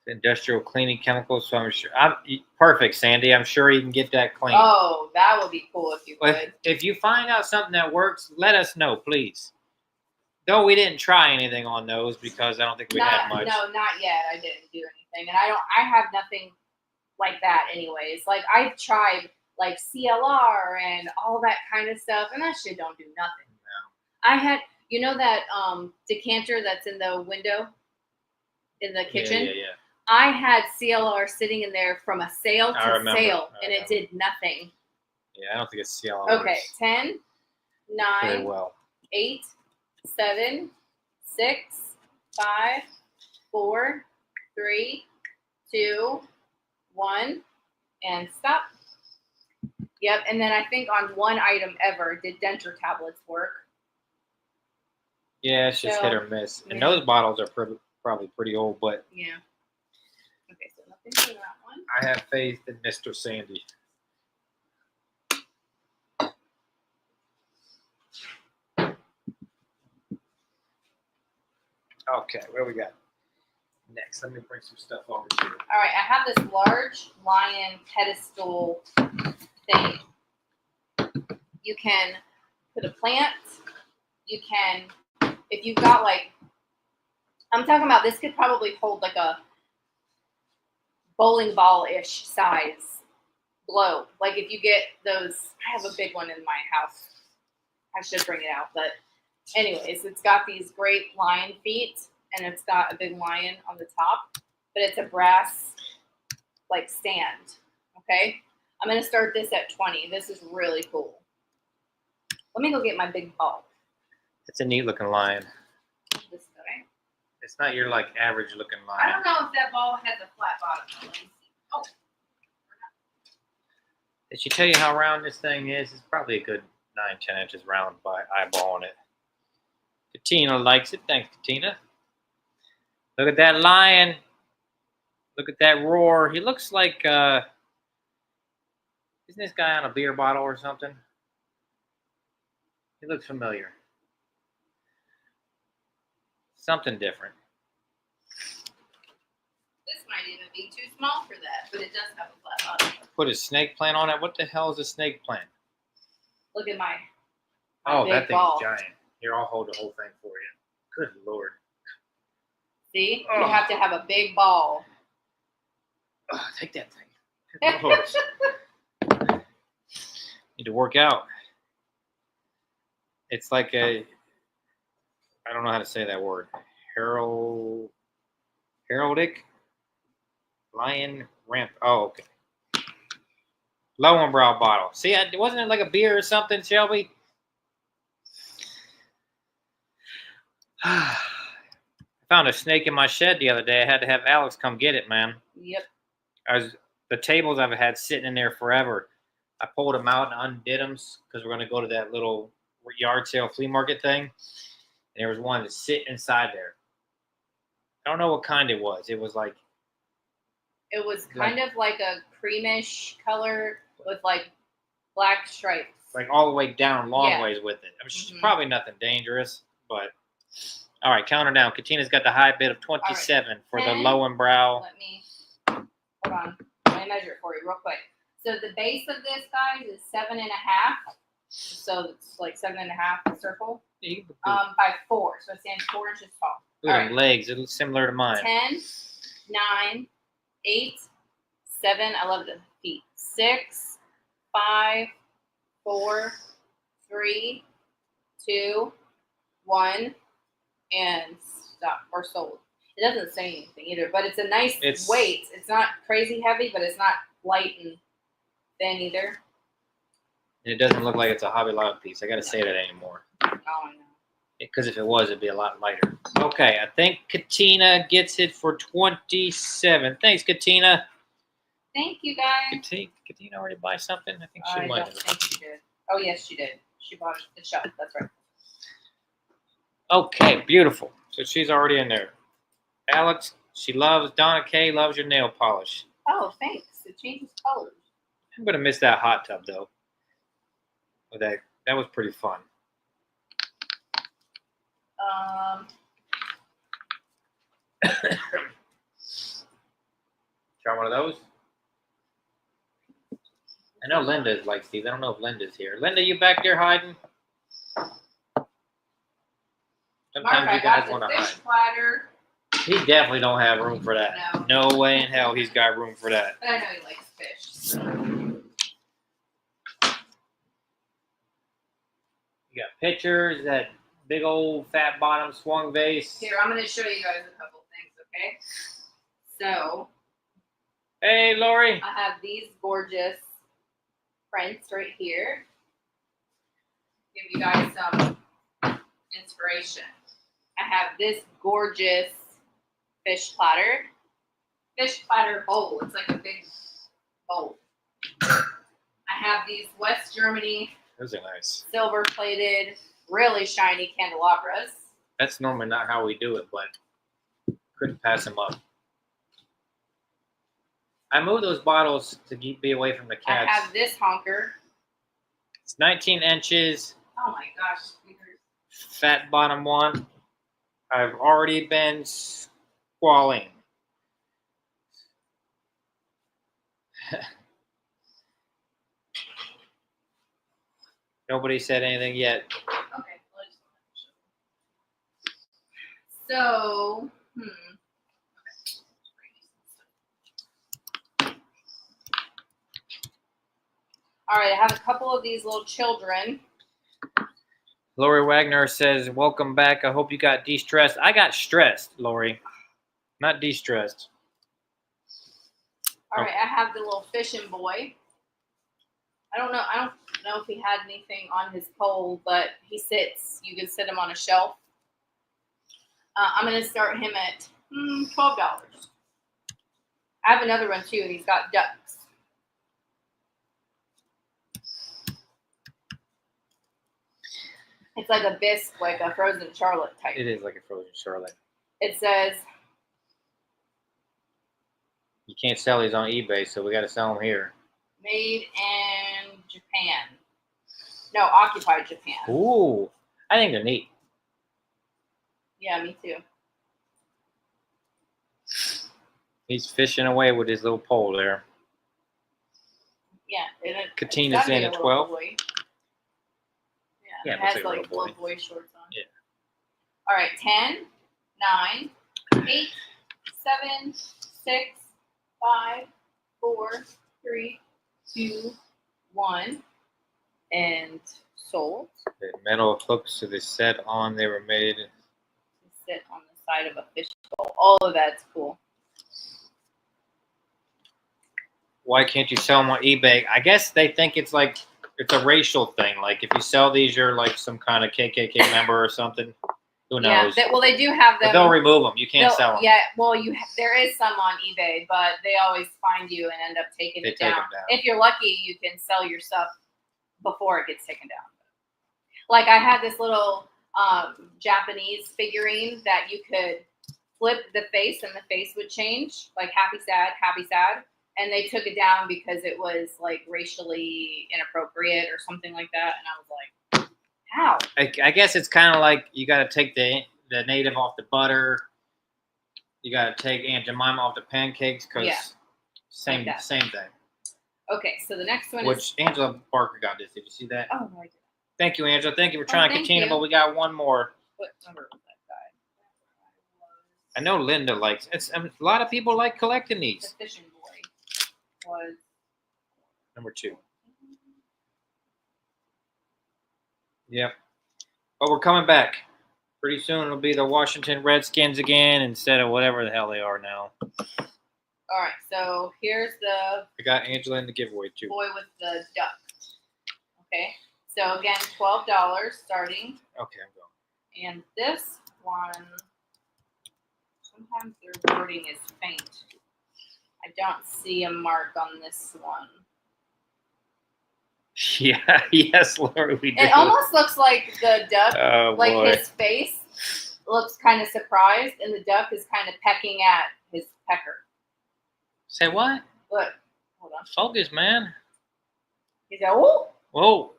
Speaker 1: Industrial cleaning chemicals. So I'm sure. Perfect, Sandy. I'm sure you can get that clean.
Speaker 2: Oh, that would be cool if you could.
Speaker 1: If you find out something that works, let us know, please. Though we didn't try anything on those because I don't think we had much.
Speaker 2: No, not yet. I didn't do anything, and I have nothing like that, anyways. Like I've tried like CLR and all that kind of stuff, and that shit don't do nothing. No. I had, you know, that decanter that's in the window in the kitchen.
Speaker 1: Yeah.
Speaker 2: I had CLR sitting in there from a sale to sale, and it did nothing.
Speaker 1: Yeah, I don't think it's CLR.
Speaker 2: Okay, 10, 9,
Speaker 1: very well.
Speaker 2: 8, 7, 6, 5, 4, 3, 2, 1, and stop. Yep, and then I think on one item ever, did denture tablets work?
Speaker 1: Yeah, it's just hit or miss. And those bottles are probably pretty old, but
Speaker 2: yeah. Okay, so nothing in that one.
Speaker 1: I have faith in Mr. Sandy. Okay, what do we got next? Let me bring some stuff over to you.
Speaker 2: All right, I have this large lion pedestal thing. You can put a plant. You can, if you've got like, I'm talking about this could probably hold like a bowling ball-ish size globe. Like if you get those, I have a big one in my house. I should bring it out, but anyways, it's got these great lion feet, and it's got a big lion on the top, but it's a brass like stand. Okay, I'm gonna start this at 20. This is really cool. Let me go get my big ball.
Speaker 1: It's a neat looking lion.
Speaker 2: This guy.
Speaker 1: It's not your like average looking lion.
Speaker 2: I don't know if that ball has a flat bottom. Let me see. Oh.
Speaker 1: Did she tell you how round this thing is? It's probably a good 9-10 inches round by eyeballing it. Katina likes it. Thanks, Katina. Look at that lion. Look at that roar. He looks like, isn't this guy on a beer bottle or something? He looks familiar. Something different.
Speaker 2: This might even be too small for that, but it does have a flat bottom.
Speaker 1: Put a snake plant on it. What the hell is a snake plant?
Speaker 2: Look at my
Speaker 1: Oh,
Speaker 2: big
Speaker 1: that thing's
Speaker 2: ball.
Speaker 1: giant. Here, I'll hold the whole thing for you. Good Lord.
Speaker 2: See?
Speaker 1: Oh.
Speaker 2: You have to have a big ball.
Speaker 1: Oh, take that thing. Good Lord. Need to work out. It's like a, I don't know how to say that word. Heraldic lion ramp. Oh, okay. Lowenbrow bottle. See, wasn't it like a beer or something, Shelby? I found a snake in my shed the other day. I had to have Alex come get it, man.
Speaker 2: Yep.
Speaker 1: The tables I've had sitting in there forever. I pulled them out and undid them because we're going to go to that little yard sale flea market thing. And there was one that sit inside there. I don't know what kind it was. It was like.
Speaker 2: It was kind of like a creamish color with like black stripes.
Speaker 1: Like all the way down, long ways with it. I mean, she's probably nothing dangerous, but. All right, count her down. Katina's got the high bid of 27 right. For 10, the Lowenbrow.
Speaker 2: Let me, hold on. Let me measure it for you real quick. So the base of this, guys, is 7.5. So it's like 7.5 circle. By 4. So it stands 4 inches tall.
Speaker 1: Look at them legs. It looks similar to mine.
Speaker 2: 10, 9, 8, 7. I love the feet. 6, 5, 4, 3, 2, 1. And stop or sold. It doesn't say anything either, but it's a nice weight. It's not crazy heavy, but it's not light and thin either.
Speaker 1: And it doesn't look like it's a Hobby Lobby piece. I got to say that anymore.
Speaker 2: Oh, I know.
Speaker 1: Because if it was, it'd be a lot lighter. Okay, I think Katina gets it for 27. Thanks, Katina.
Speaker 2: Thank you, guys.
Speaker 1: Katina already buy something? I think she might have.
Speaker 2: I don't think she did. Oh, yes, she did. She bought the shelf. That's right.
Speaker 1: Okay, beautiful. So she's already in there. Alex, Donna K loves your nail polish.
Speaker 2: Oh, thanks. It changes colors.
Speaker 1: I'm going to miss that hot tub, though. That was pretty fun. Try one of those? I know Linda likes these. I don't know if Linda's here. Linda, you back there hiding? Sometimes
Speaker 2: Mark,
Speaker 1: you guys want to hide.
Speaker 2: Platter.
Speaker 1: He definitely don't have room for that. No way in hell he's got room for that.
Speaker 2: But I know he likes fish. So.
Speaker 1: You got pictures, that big old fat bottom swung vase.
Speaker 2: Here, I'm going to show you guys a couple things, okay? So.
Speaker 1: Hey, Lori.
Speaker 2: I have these gorgeous prints right here. Give you guys some inspiration. I have this gorgeous fish platter bowl. It's like a big bowl. I have these West Germany.
Speaker 1: Those are nice.
Speaker 2: Silver plated, really shiny candelabras.
Speaker 1: That's normally not how we do it, but couldn't pass them up. I moved those bottles to be away from the cats.
Speaker 2: I have this honker.
Speaker 1: It's 19 inches.
Speaker 2: Oh my gosh.
Speaker 1: Fat bottom one. I've already been squalling. Nobody said anything yet.
Speaker 2: Okay. So, all right, I have a couple of these little children.
Speaker 1: Lori Wagner says, welcome back. I hope you got de-stressed. I got stressed, Lori. Not de-stressed.
Speaker 2: All right, I have the little fishing boy. I don't know if he had anything on his pole, but he sits. You can sit him on a shelf. I'm gonna start him at $12. I have another one too, and he's got ducks. It's like a bisque, like a frozen Charlotte type.
Speaker 1: It is like a frozen Charlotte.
Speaker 2: It says
Speaker 1: you can't sell these on eBay, so we got to sell them here.
Speaker 2: Made in Japan. No, occupied Japan.
Speaker 1: Ooh, I think they're neat.
Speaker 2: Yeah, me too.
Speaker 1: He's fishing away with his little pole there.
Speaker 2: Yeah.
Speaker 1: Katina's in at 12.
Speaker 2: Yeah, it has like little boy shorts on. Yeah. All right, 10, 9, 8, 7, 6, 5, 4, 3, 2, 1, and sold.
Speaker 1: The metal hooks to the set on. They were made.
Speaker 2: Sit on the side of a fish bowl. All of that's cool.
Speaker 1: Why can't you sell them on eBay? I guess they think it's like it's a racial thing. Like if you sell these, you're like some kind of KKK member or something. Who knows?
Speaker 2: Yeah, well, they do have them.
Speaker 1: But they'll remove them. You can't sell them.
Speaker 2: Yeah, well, there is some on eBay, but they always find you and end up taking it down. If you're lucky, you can sell your stuff before it gets taken down. Like I had this little Japanese figurine that you could flip the face and the face would change, like happy, sad. And they took it down because it was like racially inappropriate or something like that. And I was like, how?
Speaker 1: I guess it's kind of like you got to take the native off the butter. You got to take Aunt Jemima off the pancakes because same thing.
Speaker 2: Okay, so the next one
Speaker 1: is Angela Barker got this. Did you see that?
Speaker 2: Oh, no, I didn't.
Speaker 1: Thank you, Angela. Thank you for trying Katina, but we got one more.
Speaker 2: What number was that guy?
Speaker 1: I know Linda likes it. A lot of people like collecting these.
Speaker 2: The fishing boy was
Speaker 1: number 2. Yep. But we're coming back. Pretty soon it'll be the Washington Redskins again instead of whatever the hell they are now.
Speaker 2: All right, so here's the...
Speaker 1: I got Angela in the giveaway too.
Speaker 2: Boy with the duck. Okay, so again, $12 starting.
Speaker 1: Okay, I'm going.
Speaker 2: And this one, sometimes their wording is faint. I don't see a mark on this one.
Speaker 1: Yeah, yes, Laura, we do.
Speaker 2: It almost looks like the duck, like
Speaker 1: boy.
Speaker 2: his face looks kind of surprised, and the duck is kind of pecking at his pecker.
Speaker 1: Say what?
Speaker 2: Look, hold on.
Speaker 1: Focus, man.
Speaker 2: He's like, oh!
Speaker 1: Whoa.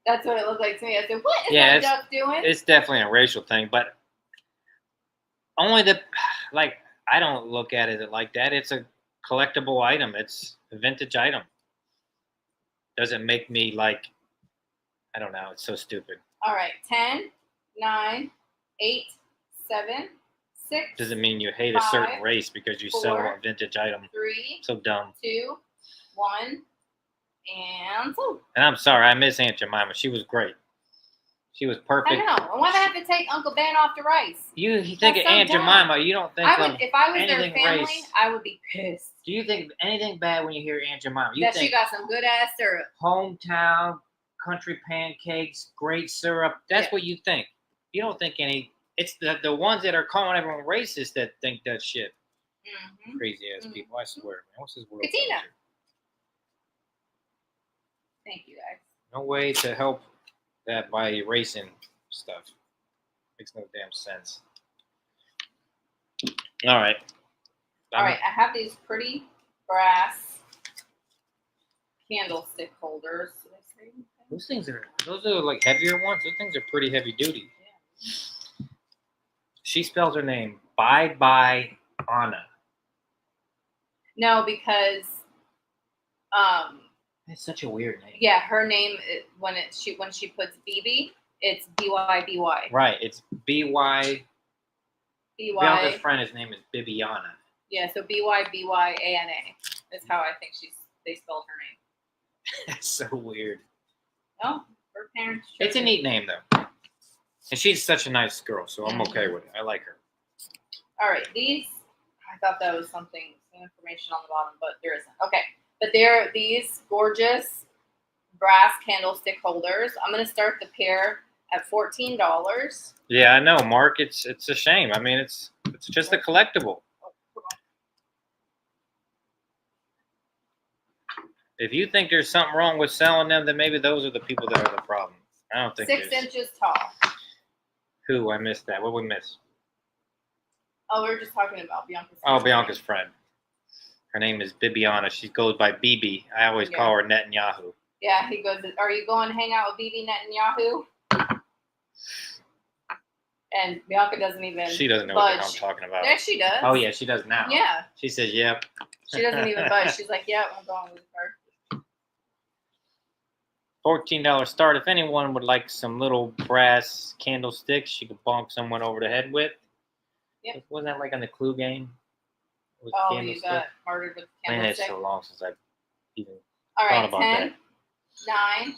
Speaker 2: That's what it looked like to me. I said, what is that duck doing?
Speaker 1: It's definitely a racial thing, but only I don't look at it like that. It's a collectible item. It's a vintage item. Doesn't make me like, I don't know. It's so stupid.
Speaker 2: All right. 10, 9, 8, 7, 6.
Speaker 1: Doesn't mean you hate a certain race because you sell a vintage item.
Speaker 2: 3.
Speaker 1: So dumb.
Speaker 2: 2, 1, and sold.
Speaker 1: And I'm sorry, I miss Aunt Jemima. She was great. She was perfect.
Speaker 2: I know. Why do I have to take Uncle Ben off the rice?
Speaker 1: You think of Aunt Jemima, you don't think of
Speaker 2: if I was
Speaker 1: anything
Speaker 2: their family,
Speaker 1: race.
Speaker 2: I would be pissed.
Speaker 1: Do you think anything bad when you hear Aunt Jemima? You
Speaker 2: that
Speaker 1: think
Speaker 2: she got some good ass syrup.
Speaker 1: Hometown, country pancakes, great syrup. That's what you think. You don't think any. It's the ones that are calling everyone racist that think that shit. Mm-hmm. Crazy ass people. I swear, man. What's this world?
Speaker 2: Katina. Thank you, guys.
Speaker 1: No way to help that by erasing stuff. Makes no damn sense. All right.
Speaker 2: All right. I have these pretty brass candlestick holders. Did I say anything?
Speaker 1: Those are like heavier ones. Those things are pretty heavy duty. Yeah. She spells her name Bye Anna.
Speaker 2: No, because
Speaker 1: it's such a weird name.
Speaker 2: Yeah, her name when she puts BB, it's BYBY.
Speaker 1: Right, it's BY. Bianca's friend, his name is Bibiana.
Speaker 2: Yeah, so BYBYANA is how I think they spelled her name.
Speaker 1: That's so weird.
Speaker 2: Oh, her parents.
Speaker 1: It's a neat name though, and she's such a nice girl, so I'm okay with it. I like her.
Speaker 2: All right, these. I thought that was something some information on the bottom, but there isn't. Okay, but there are these gorgeous brass candlestick holders. I'm gonna start the pair at $14.
Speaker 1: Yeah, I know, Mark. It's a shame. I mean, it's just a collectible. If you think there's something wrong with selling them, then maybe those are the people that are the problem. I don't think
Speaker 2: 6 inches tall.
Speaker 1: Who? I missed that. What we miss?
Speaker 2: Oh, we were just talking about Bianca's.
Speaker 1: Oh, Bianca's friend. Her name is Bibiana. She goes by BB. I always call her Netanyahu.
Speaker 2: Yeah, he goes, are you going to hang out with BB Netanyahu? And Bianca doesn't even.
Speaker 1: She doesn't know what I'm talking about.
Speaker 2: Yeah, she does.
Speaker 1: Oh, yeah, she does now.
Speaker 2: Yeah.
Speaker 1: She says, yep.
Speaker 2: She doesn't even budge. She's like, yep, I'm going with her.
Speaker 1: $14 start. If anyone would like some little brass candlesticks, you could bonk someone over the head with.
Speaker 2: Yep.
Speaker 1: Wasn't that like on the Clue game?
Speaker 2: Oh, you got murdered with the
Speaker 1: Man,
Speaker 2: candlestick.
Speaker 1: it's so long since I've even
Speaker 2: All right,
Speaker 1: thought about
Speaker 2: 10,
Speaker 1: that.
Speaker 2: 9,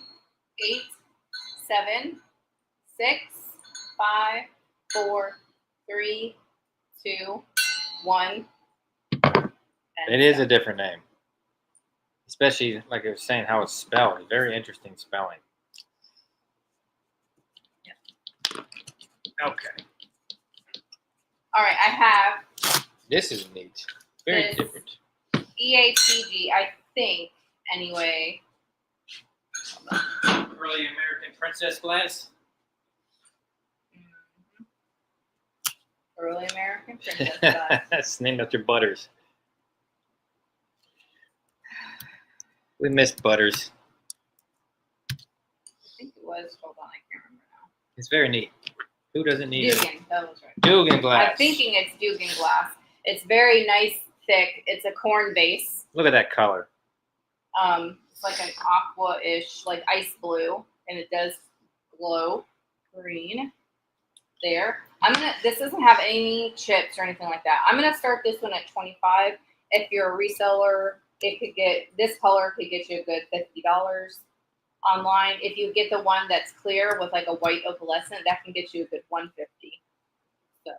Speaker 2: 8, 7, 6, 5, 4, 3, 2, 1.
Speaker 1: It is a different name. Especially, like I was saying, how it's spelled. It's very interesting spelling.
Speaker 2: Yeah.
Speaker 1: Okay.
Speaker 2: All right, I have.
Speaker 1: This is neat. Very different.
Speaker 2: EAPG, I think, anyway.
Speaker 1: Early American Princess glass.
Speaker 2: Early American Princess glass.
Speaker 1: That's named after Butters. We missed Butters.
Speaker 2: I think it was. Hold on, I can't remember now.
Speaker 1: It's very neat. Who doesn't need it?
Speaker 2: Dugan, that was right.
Speaker 1: Dugan glass.
Speaker 2: I'm thinking it's Dugan glass. It's very nice, thick. It's a corn base.
Speaker 1: Look at that color.
Speaker 2: It's like an aqua-ish, like ice blue, and it does glow green. There. This doesn't have any chips or anything like that. I'm gonna start this one at $25. If you're a reseller, this color could get you a good $50 online. If you get the one that's clear with like a white opalescent, that can get you a good $150. So,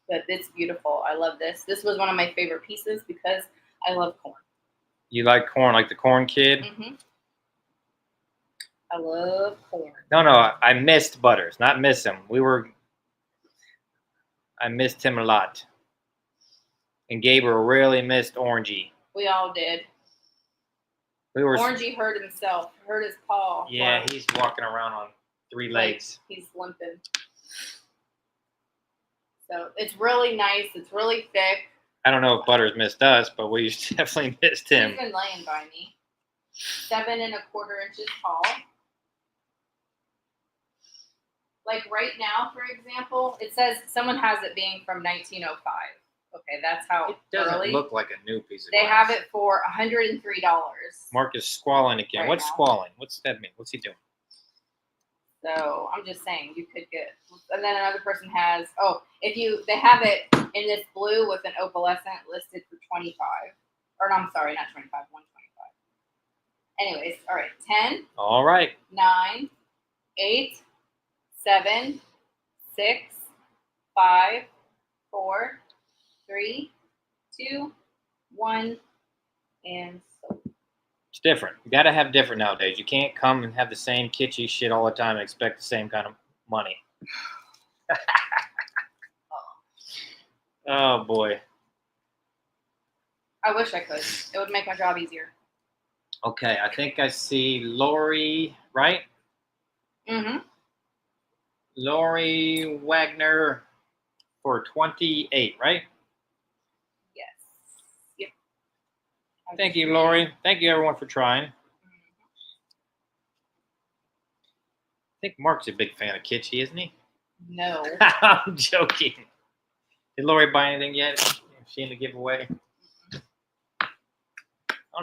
Speaker 2: but it's beautiful. I love this. This was one of my favorite pieces because I love corn.
Speaker 1: You like corn, like the corn kid?
Speaker 2: Mm-hmm. I love corn.
Speaker 1: No, I missed Butters, not miss him. I missed him a lot. And Gabriel really missed Orangey.
Speaker 2: We all did. Orangey hurt himself, hurt his paw.
Speaker 1: Yeah, he's walking around on 3 legs.
Speaker 2: He's limping. So it's really nice. It's really thick.
Speaker 1: I don't know if Butters missed us, but we definitely missed him.
Speaker 2: He's been laying by me. 7 1/4 inches tall. Like right now, for example, it says someone has it being from 1905. Okay, that's how
Speaker 1: it doesn't
Speaker 2: early.
Speaker 1: Look like a new piece of
Speaker 2: They
Speaker 1: glass.
Speaker 2: have it for $103.
Speaker 1: Mark is squalling again.
Speaker 2: Right
Speaker 1: What's
Speaker 2: now.
Speaker 1: squalling? What's that mean? What's he doing?
Speaker 2: So I'm just saying you could get, and then another person has. Oh, they have it in this blue with an opalescent listed for 25. Or no, I'm sorry, not 25, 125. Anyways, all right, 10.
Speaker 1: All right.
Speaker 2: 9, 8, 7, 6, 5, 4, 3, 2, 1, and so.
Speaker 1: It's different. You got to have different nowadays. You can't come and have the same kitschy shit all the time and expect the same kind of money. Oh, boy.
Speaker 2: I wish I could. It would make my job easier.
Speaker 1: Okay, I think I see Lori, right?
Speaker 2: Mm-hmm.
Speaker 1: Lori Wagner for 28, right?
Speaker 2: Yes. Yep.
Speaker 1: Thank you, Lori. Thank you, everyone, for trying. I think Mark's a big fan of kitschy, isn't he?
Speaker 2: No.
Speaker 1: I'm joking. Did Lori buy anything yet? Is she in the giveaway? I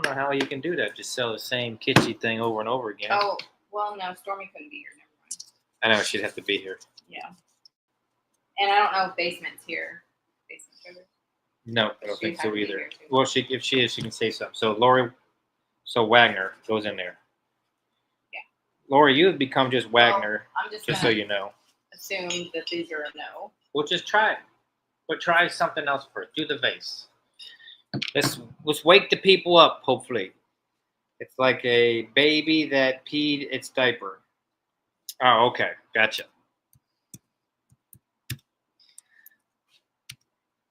Speaker 1: don't know how you can do that. Just sell the same kitschy thing over and over again.
Speaker 2: Oh, well, no. Stormy couldn't be here. Never mind.
Speaker 1: I know she'd have to be here.
Speaker 2: Yeah. And I don't know if Basement's here. Basement's here.
Speaker 1: No, I don't
Speaker 2: She'd
Speaker 1: think
Speaker 2: have
Speaker 1: so
Speaker 2: to be
Speaker 1: either.
Speaker 2: here, too.
Speaker 1: Well, if she is, she can say something. So Lori, Wagner goes in there.
Speaker 2: Yeah.
Speaker 1: Lori, you have become just Wagner,
Speaker 2: I'm just
Speaker 1: so you know.
Speaker 2: assume that these are a no.
Speaker 1: We'll just try it. But try something else first. Do the vase. Let's wake the people up. Hopefully, it's like a baby that peed its diaper. Oh, okay, gotcha.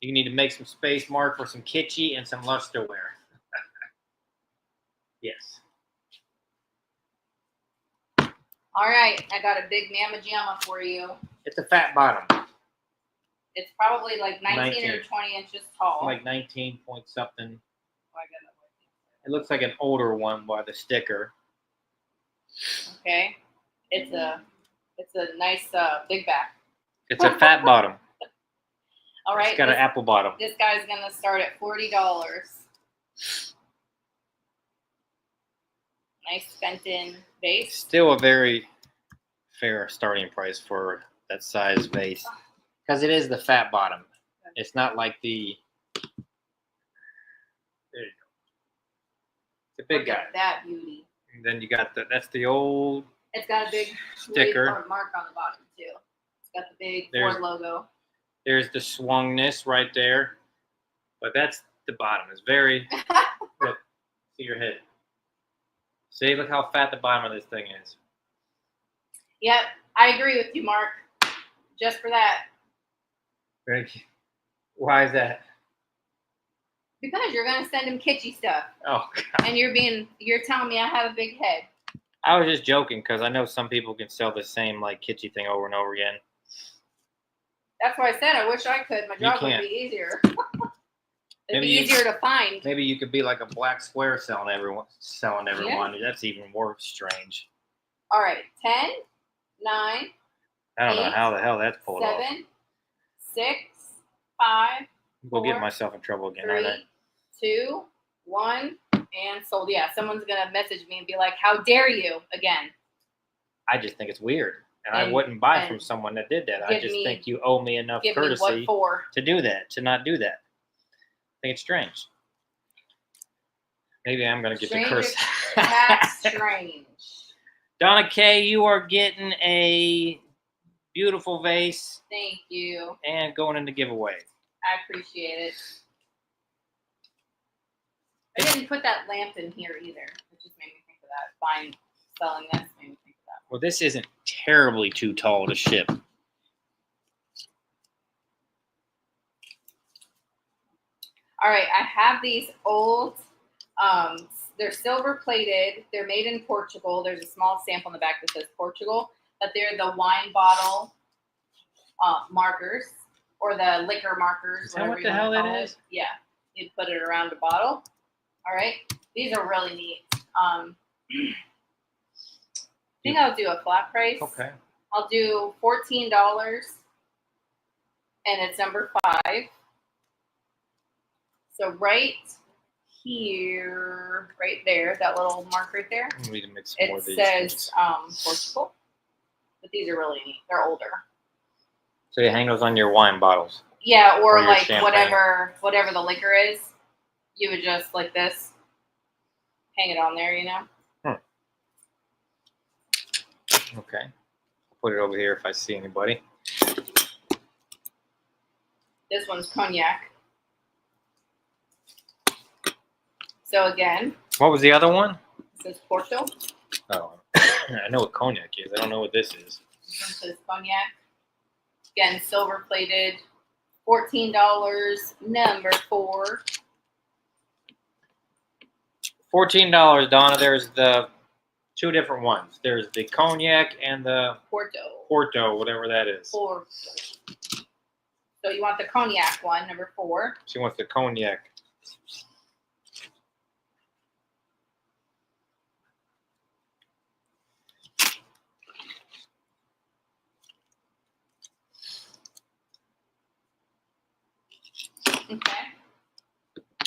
Speaker 1: You need to make some space, Mark, for some kitschy and some lusterware. Yes.
Speaker 2: All right, I got a big mama jamma for you.
Speaker 1: It's a fat bottom.
Speaker 2: It's probably like 19 or 20 inches tall.
Speaker 1: Like 19 point something. It looks like an older one by the sticker.
Speaker 2: Okay. It's a nice big back.
Speaker 1: It's a fat bottom.
Speaker 2: All right.
Speaker 1: It's got an apple bottom.
Speaker 2: This guy's gonna start at $40. Nice Fenton vase.
Speaker 1: Still a very fair starting price for that size vase. Because it is the fat bottom. It's not like the... There you go. It's a big guy.
Speaker 2: That beauty.
Speaker 1: And then you got that's the old...
Speaker 2: It's got a big
Speaker 1: sticker.
Speaker 2: Mark on the bottom too. It's got the big Ford logo.
Speaker 1: There's the swungness right there. But that's the bottom. It's very... Look, see your head. See, look how fat the bottom of this thing is.
Speaker 2: Yep, I agree with you, Mark. Just for that.
Speaker 1: Why is that?
Speaker 2: Because you're gonna send him kitschy stuff.
Speaker 1: Oh, God.
Speaker 2: And you're telling me I have a big head.
Speaker 1: I was just joking because I know some people can sell the same like kitschy thing over and over again.
Speaker 2: That's why I said I wish I could. My job would be easier. It'd be easier to find.
Speaker 1: Maybe you could be like a black square selling everyone. Yeah. That's even more strange.
Speaker 2: All right, 10, 9.
Speaker 1: I don't know how the hell that's pulled
Speaker 2: 7,
Speaker 1: off.
Speaker 2: 6, 5.
Speaker 1: We'll
Speaker 2: 4,
Speaker 1: get myself in trouble again.
Speaker 2: 3, 2, 1, and sold. Yeah, someone's gonna message me and be like, "How dare you?" Again.
Speaker 1: I just think it's weird, and I wouldn't buy from someone that did that. I just think you owe me enough courtesy to do that, to not do that. I think it's strange. Maybe I'm gonna get the curse.
Speaker 2: That's strange.
Speaker 1: Donna K, you are getting a beautiful vase.
Speaker 2: Thank you.
Speaker 1: And going in the giveaway.
Speaker 2: I appreciate it. I didn't put that lamp in here either. It just made me think of that. Selling this made me think of that.
Speaker 1: Well, this isn't terribly too tall to ship.
Speaker 2: All right, I have these old, they're silver plated. They're made in Portugal. There's a small stamp on the back that says Portugal, but they're the wine bottle markers or the liquor markers.
Speaker 1: Is that what the hell that is?
Speaker 2: Yeah, you put it around a bottle. All right, these are really neat. I think I'll do a flat price.
Speaker 1: Okay.
Speaker 2: I'll do $14, and it's number 5. So right here, right there, that little mark right there,
Speaker 1: We need to mix some more of these.
Speaker 2: it says Portugal. But these are really neat. They're older.
Speaker 1: So you hang those on your wine bottles.
Speaker 2: Yeah, or
Speaker 1: your
Speaker 2: like
Speaker 1: champagne.
Speaker 2: whatever the liquor is, you would just like this, hang it on there, you know.
Speaker 1: Okay. I'll put it over here if I see anybody.
Speaker 2: This one's cognac. So again.
Speaker 1: What was the other one?
Speaker 2: It says Porto.
Speaker 1: Oh, I know what cognac is. I don't know what this is.
Speaker 2: This one says cognac. Again, silver plated. $14, number 4.
Speaker 1: $14, Donna. There's the 2 different ones. There's the cognac and the Porto, whatever that is.
Speaker 2: Porto. So you want the cognac one, number 4.
Speaker 1: She wants the cognac.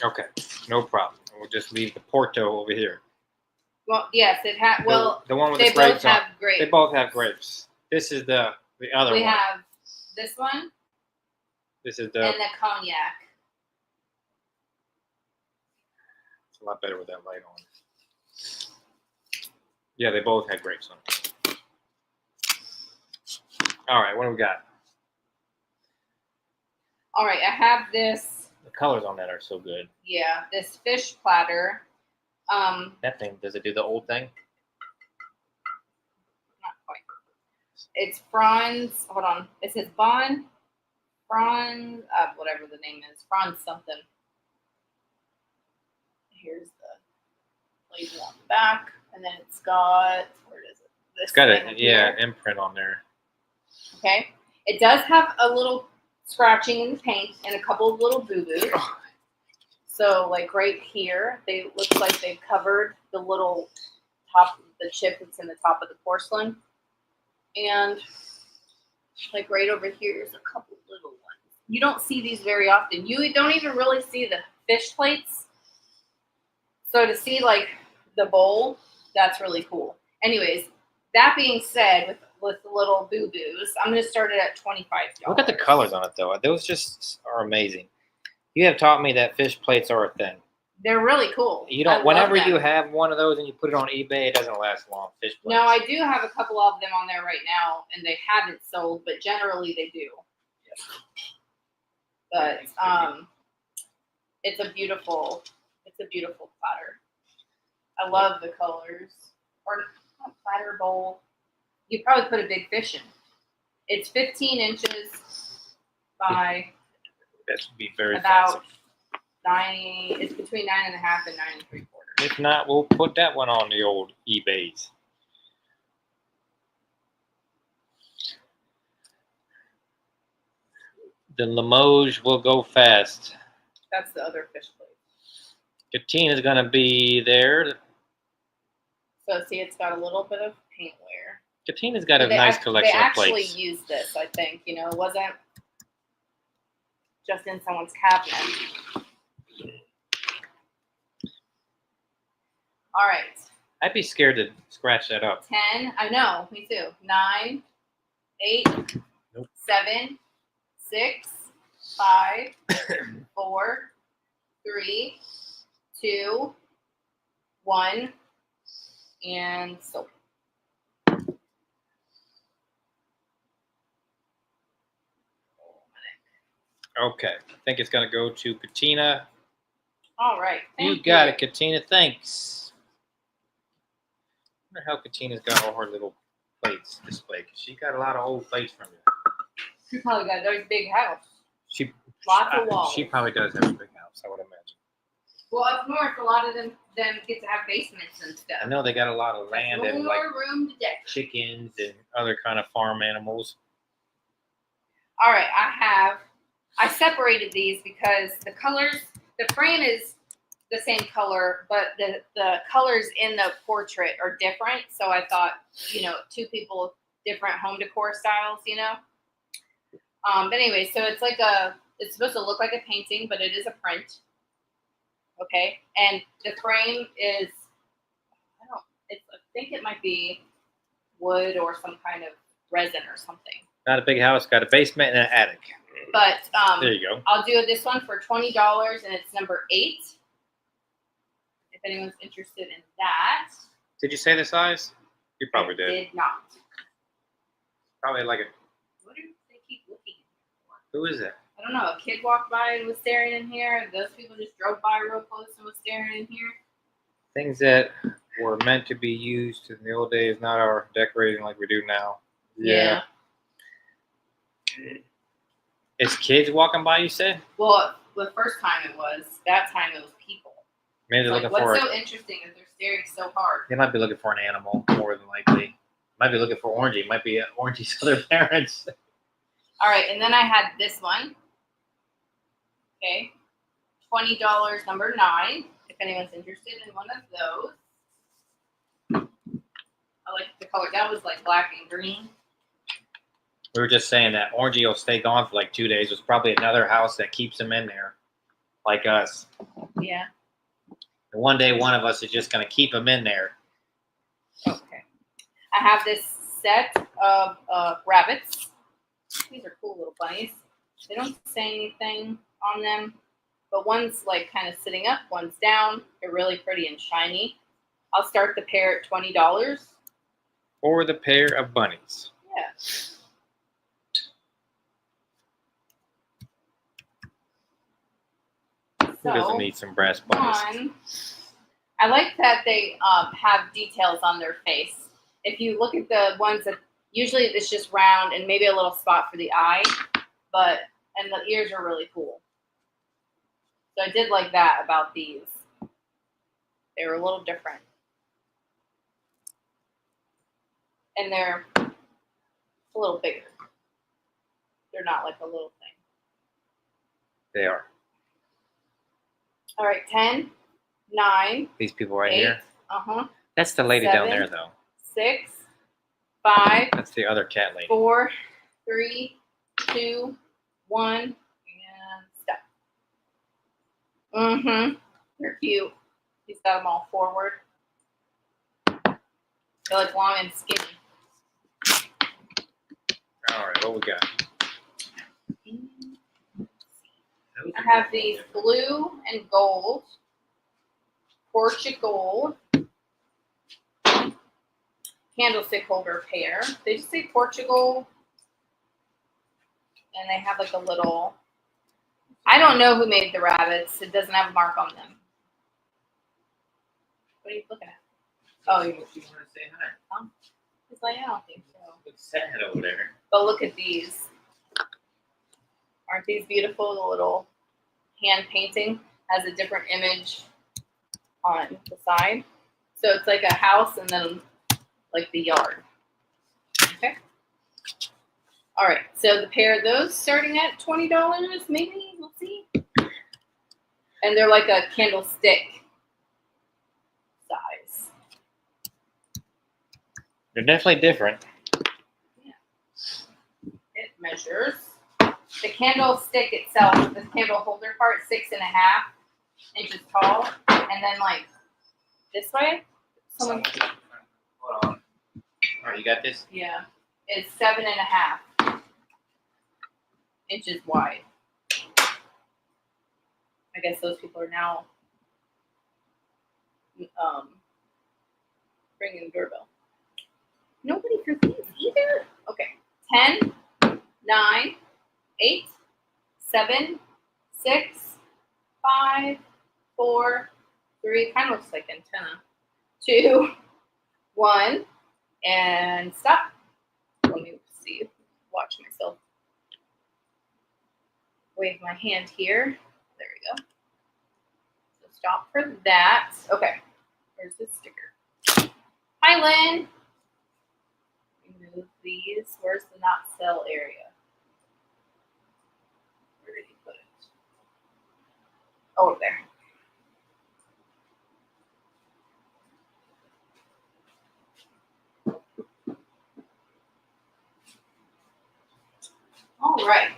Speaker 1: Okay, no problem. We'll just leave the Porto over here.
Speaker 2: Well, yes, it has. Well,
Speaker 1: the one with
Speaker 2: they
Speaker 1: the grapes
Speaker 2: both have
Speaker 1: on.
Speaker 2: grapes.
Speaker 1: They both have grapes. This is the other one.
Speaker 2: We have this one.
Speaker 1: This is the.
Speaker 2: And the cognac.
Speaker 1: It's a lot better with that light on. Yeah, they both have grapes on. All right, what do we got?
Speaker 2: All right, I have this.
Speaker 1: The colors on that are so good.
Speaker 2: Yeah, this fish platter.
Speaker 1: That thing, does it do the old thing?
Speaker 2: Not quite. It's Franz. Hold on. It says Franz, whatever the name is. Franz something. Here's the label on the back, and then it's got, where is it? This
Speaker 1: It's got
Speaker 2: thing here.
Speaker 1: imprint on there.
Speaker 2: Okay. It does have a little scratching in the paint and a couple of little boo-boos. So, like right here, they look like they covered the little top, the chip that's in the top of the porcelain. And like right over here is a couple little ones. You don't see these very often. You don't even really see the fish plates. So to see like the bowl, that's really cool. Anyways, that being said, with the little boo-boos, I'm going to start it at $25.
Speaker 1: Look at the colors on it, though. Those just are amazing. You have taught me that fish plates are a thing.
Speaker 2: They're really cool.
Speaker 1: You don't. Whenever you have one of those and you put it on eBay, it doesn't last long. Fish plates.
Speaker 2: No, I do have a couple of them on there right now, and they haven't sold, but generally they do. But it's a beautiful platter. I love the colors. Or not platter, bowl. You probably put a big fish in. It's 15 inches by
Speaker 1: that would be very
Speaker 2: about
Speaker 1: fancy.
Speaker 2: 90. It's between 9.5 and 9 3/4.
Speaker 1: If not, we'll put that one on the old eBays. The Limoges will go fast.
Speaker 2: That's the other fish plate.
Speaker 1: Katina's gonna be there.
Speaker 2: So see, it's got a little bit of paint wear.
Speaker 1: Katina's got a nice collection of plates.
Speaker 2: They actually used this, I think. You know, it wasn't just in someone's cabinet. All right.
Speaker 1: I'd be scared to scratch that up.
Speaker 2: 10. I know. Me too. 9, 8,
Speaker 1: Nope.
Speaker 2: 7, 6, 5, 4, 3, 2, 1, and so.
Speaker 1: Okay, I think it's gonna go to Katina.
Speaker 2: All right.
Speaker 1: You got it, Katina. Thanks. I wonder how Katina's got all her little plates displayed. She got a lot of old plates from you.
Speaker 2: She probably got a very big house.
Speaker 1: Lots
Speaker 2: of walls.
Speaker 1: She probably does have a big house, I would imagine.
Speaker 2: Well, up north, a lot of them get to have basements and stuff.
Speaker 1: I know they got a lot of land and like
Speaker 2: room to deck.
Speaker 1: chickens and other kind of farm animals.
Speaker 2: All right, I separated these because the colors, the frame is the same color, but the colors in the portrait are different. So I thought, you know, two people, different home decor styles, you know. But anyway, so it's like it's supposed to look like a painting, but it is a print. Okay, and the frame is, I think it might be wood or some kind of resin or something.
Speaker 1: Not a big house, got a basement and an attic.
Speaker 2: But
Speaker 1: there you go.
Speaker 2: I'll do this one for $20, and it's number 8. If anyone's interested in that.
Speaker 1: Did you say the size? You probably did.
Speaker 2: Did not.
Speaker 1: Probably like a.
Speaker 2: What do they keep looking for?
Speaker 1: Who is that?
Speaker 2: I don't know. A kid walked by and was staring in here. Those people just drove by real close and was staring in here.
Speaker 1: Things that were meant to be used in the old days, not our decorating like we do now.
Speaker 2: Yeah.
Speaker 1: It's kids walking by, you said?
Speaker 2: Well, the first time it was. That time it was people.
Speaker 1: Maybe they're looking
Speaker 2: what's
Speaker 1: for.
Speaker 2: What's so interesting is they're staring so hard.
Speaker 1: They might be looking for an animal, more than likely. Might be looking for Orangey. Might be Orangey's other parents.
Speaker 2: All right, and then I had this one. Okay, $20, number 9. If anyone's interested in one of those, I like the color. That was like black and green.
Speaker 1: We were just saying that Orangey will stay gone for like 2 days. There's probably another house that keeps him in there, like us.
Speaker 2: Yeah.
Speaker 1: And one day, one of us is just going to keep him in there.
Speaker 2: Okay. I have this set of rabbits. These are cool little bunnies. They don't say anything on them, but one's like kind of sitting up, one's down. They're really pretty and shiny. I'll start the pair at $20.
Speaker 1: Or the pair of bunnies.
Speaker 2: Yeah.
Speaker 1: Who doesn't
Speaker 2: So
Speaker 1: need some brass buttons?
Speaker 2: one, I like that they have details on their face. If you look at the ones that usually it's just round and maybe a little spot for the eye, and the ears are really cool. So I did like that about these. They were a little different. And they're a little bigger. They're not like a little thing.
Speaker 1: They are.
Speaker 2: All right, 10, 9,
Speaker 1: These people right
Speaker 2: 8,
Speaker 1: here.
Speaker 2: uh-huh,
Speaker 1: That's the lady down
Speaker 2: 7,
Speaker 1: there, though.
Speaker 2: 6, 5,
Speaker 1: That's the other cat lady.
Speaker 2: 4, 3, 2, 1, and stop. Mm-hmm. They're cute. He's got them all forward. They're like long and skinny.
Speaker 1: All right, what we got?
Speaker 2: I have these blue and gold, Portugal candlestick holder pair. They just say Portugal, and they have like a little. I don't know who made the rabbits. It doesn't have a mark on them. What are you looking at? Oh, you
Speaker 1: want to say hi?
Speaker 2: He's like, I don't think so.
Speaker 1: It's sad over there.
Speaker 2: But look at these. Aren't these beautiful? The little hand painting has a different image on the side. So it's like a house and then like the yard. Okay. All right. So the pair of those starting at $20, maybe. We'll see. And they're like a candlestick size.
Speaker 1: They're definitely different.
Speaker 2: Yeah. It measures. The candlestick itself, the candle holder part, 6.5 inches tall, and then like this way,
Speaker 1: Hold on. All right, you got this?
Speaker 2: Yeah, it's 7.5 inches wide. I guess those people are now ringing the doorbell. Nobody for these either. Okay, 10, 9, 8, 7, 6, 5, 4, 3. Kind of looks like antenna. 2, 1, and stop. Let me see. Watch myself. Wave my hand here. There we go. So stop for that. Okay. Here's the sticker. Hi, Lynn. Remove these. Where's the not sell area? Where did he put it? Oh, over there. All right.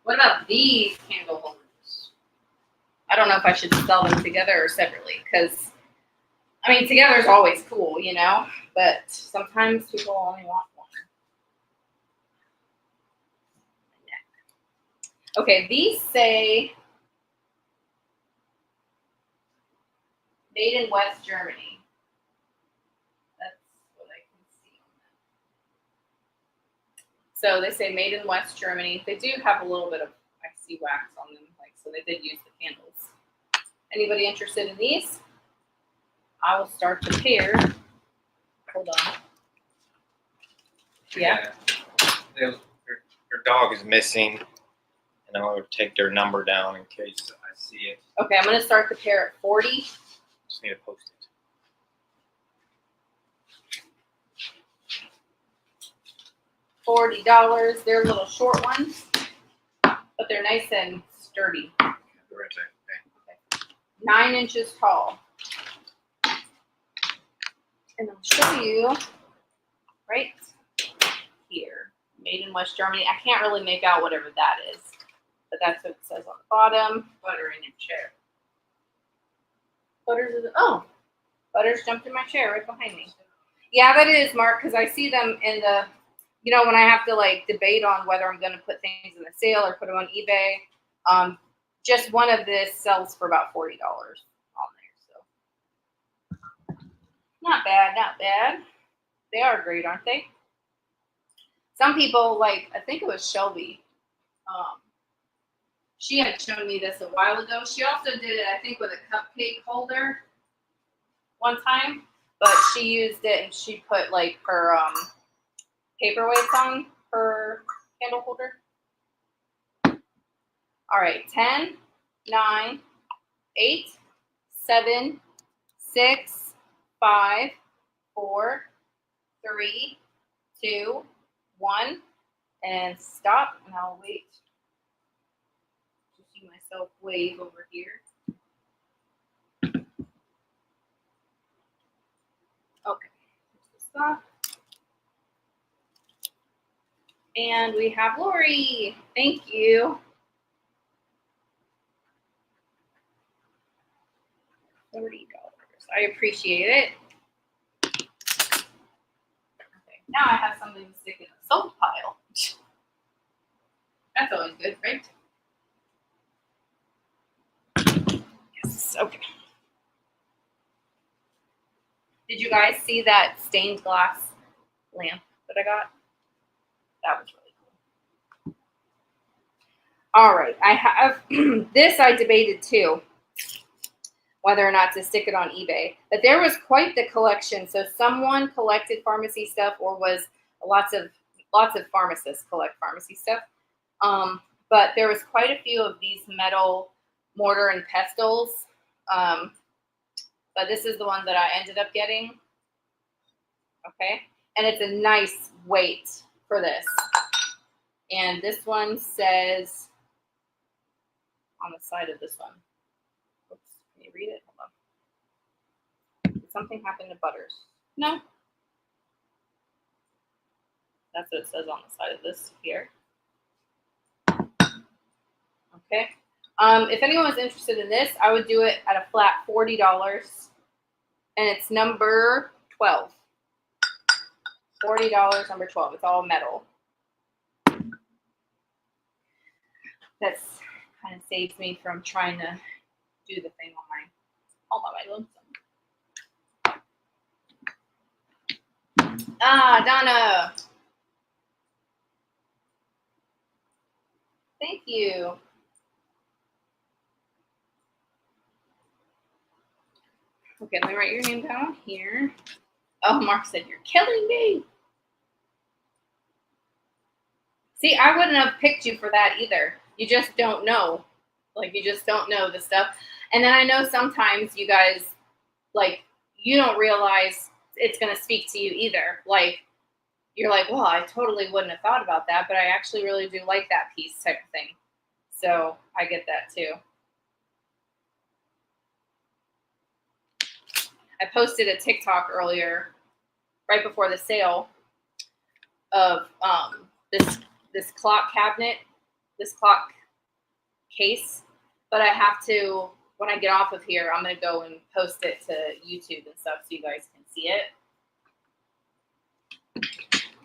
Speaker 2: What about these candle holders? I don't know if I should sell them together or separately because, I mean, together is always cool, you know, but sometimes people only want one. Okay, these say made in West Germany. That's what I can see on them. So they say made in West Germany. They do have a little bit of, I see, wax on them, like, so they did use the candles. Anybody interested in these? I will start the pair. Hold on. Yeah.
Speaker 1: Their dog is missing, and I'm going to take their number down in case I see it.
Speaker 2: Okay, I'm going to start the pair at 40.
Speaker 1: Just need to post it.
Speaker 2: $40. They're little short ones, but they're nice and sturdy.
Speaker 1: Right there.
Speaker 2: Okay. 9 inches tall. And I'll show you right here. Made in West Germany. I can't really make out whatever that is, but that's what it says on the bottom. Butter in your chair. Butters jumped in my chair right behind me. Yeah, that is, Mark, because I see them in the, you know, when I have to like debate on whether I'm going to put things in the sale or put them on eBay. Just one of this sells for about $40 on there. So not bad, not bad. They are great, aren't they? Some people, like, I think it was Shelby. She had shown me this a while ago. She also did it, I think, with a cupcake holder one time, but she used it and she put like her paperweights on her candle holder. All right, 10, 9, 8, 7, 6, 5, 4, 3, 2, 1, and stop. And I'll wait to see myself wave over here. Okay, stop. And we have Lori. Thank you. $30. I appreciate it. Okay, now I have something to stick in the soap pile. That's always good, right? Yes, okay. Did you guys see that stained glass lamp that I got? That was really cool. All right, I have this. I debated too whether or not to stick it on eBay, but there was quite the collection. So someone collected pharmacy stuff, or was lots of pharmacists collect pharmacy stuff. But there was quite a few of these metal mortar and pestles. But this is the one that I ended up getting. Okay, and it's a nice weight for this. And this one says on the side of this one. Oops, can you read it? Hold on. Did something happen to Butters? No. That's what it says on the side of this here. Okay. If anyone was interested in this, I would do it at a flat $40. And it's number 12. $40, number 12. It's all metal. That's kind of saves me from trying to do the thing all by my lonesome. Ah, Donna. Thank you. Okay, let me write your name down here. Oh, Mark said, you're killing me. See, I wouldn't have picked you for that either. You just don't know. Like, you just don't know the stuff. And then I know sometimes you guys, like, you don't realize it's going to speak to you either. Like, you're like, well, I totally wouldn't have thought about that, but I actually really do like that piece type of thing. So I get that too. I posted a TikTok earlier, right before the sale, of this clock cabinet, this clock case. But I have to, when I get off of here, I'm going to go and post it to YouTube and stuff so you guys can see it.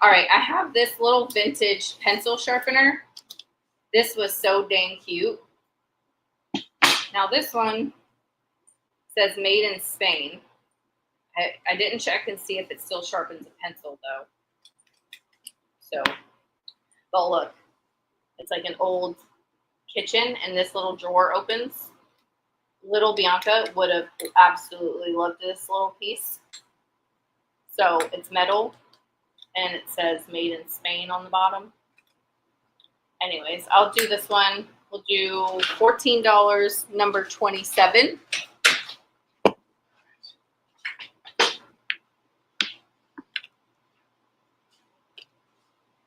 Speaker 2: All right, I have this little vintage pencil sharpener. This was so dang cute. Now this one says made in Spain. I didn't check and see if it still sharpens a pencil though. So, but look, it's like an old kitchen and this little drawer opens. Little Bianca would have absolutely loved this little piece. So it's metal and it says made in Spain on the bottom. Anyways, I'll do this one. We'll do $14, number 27.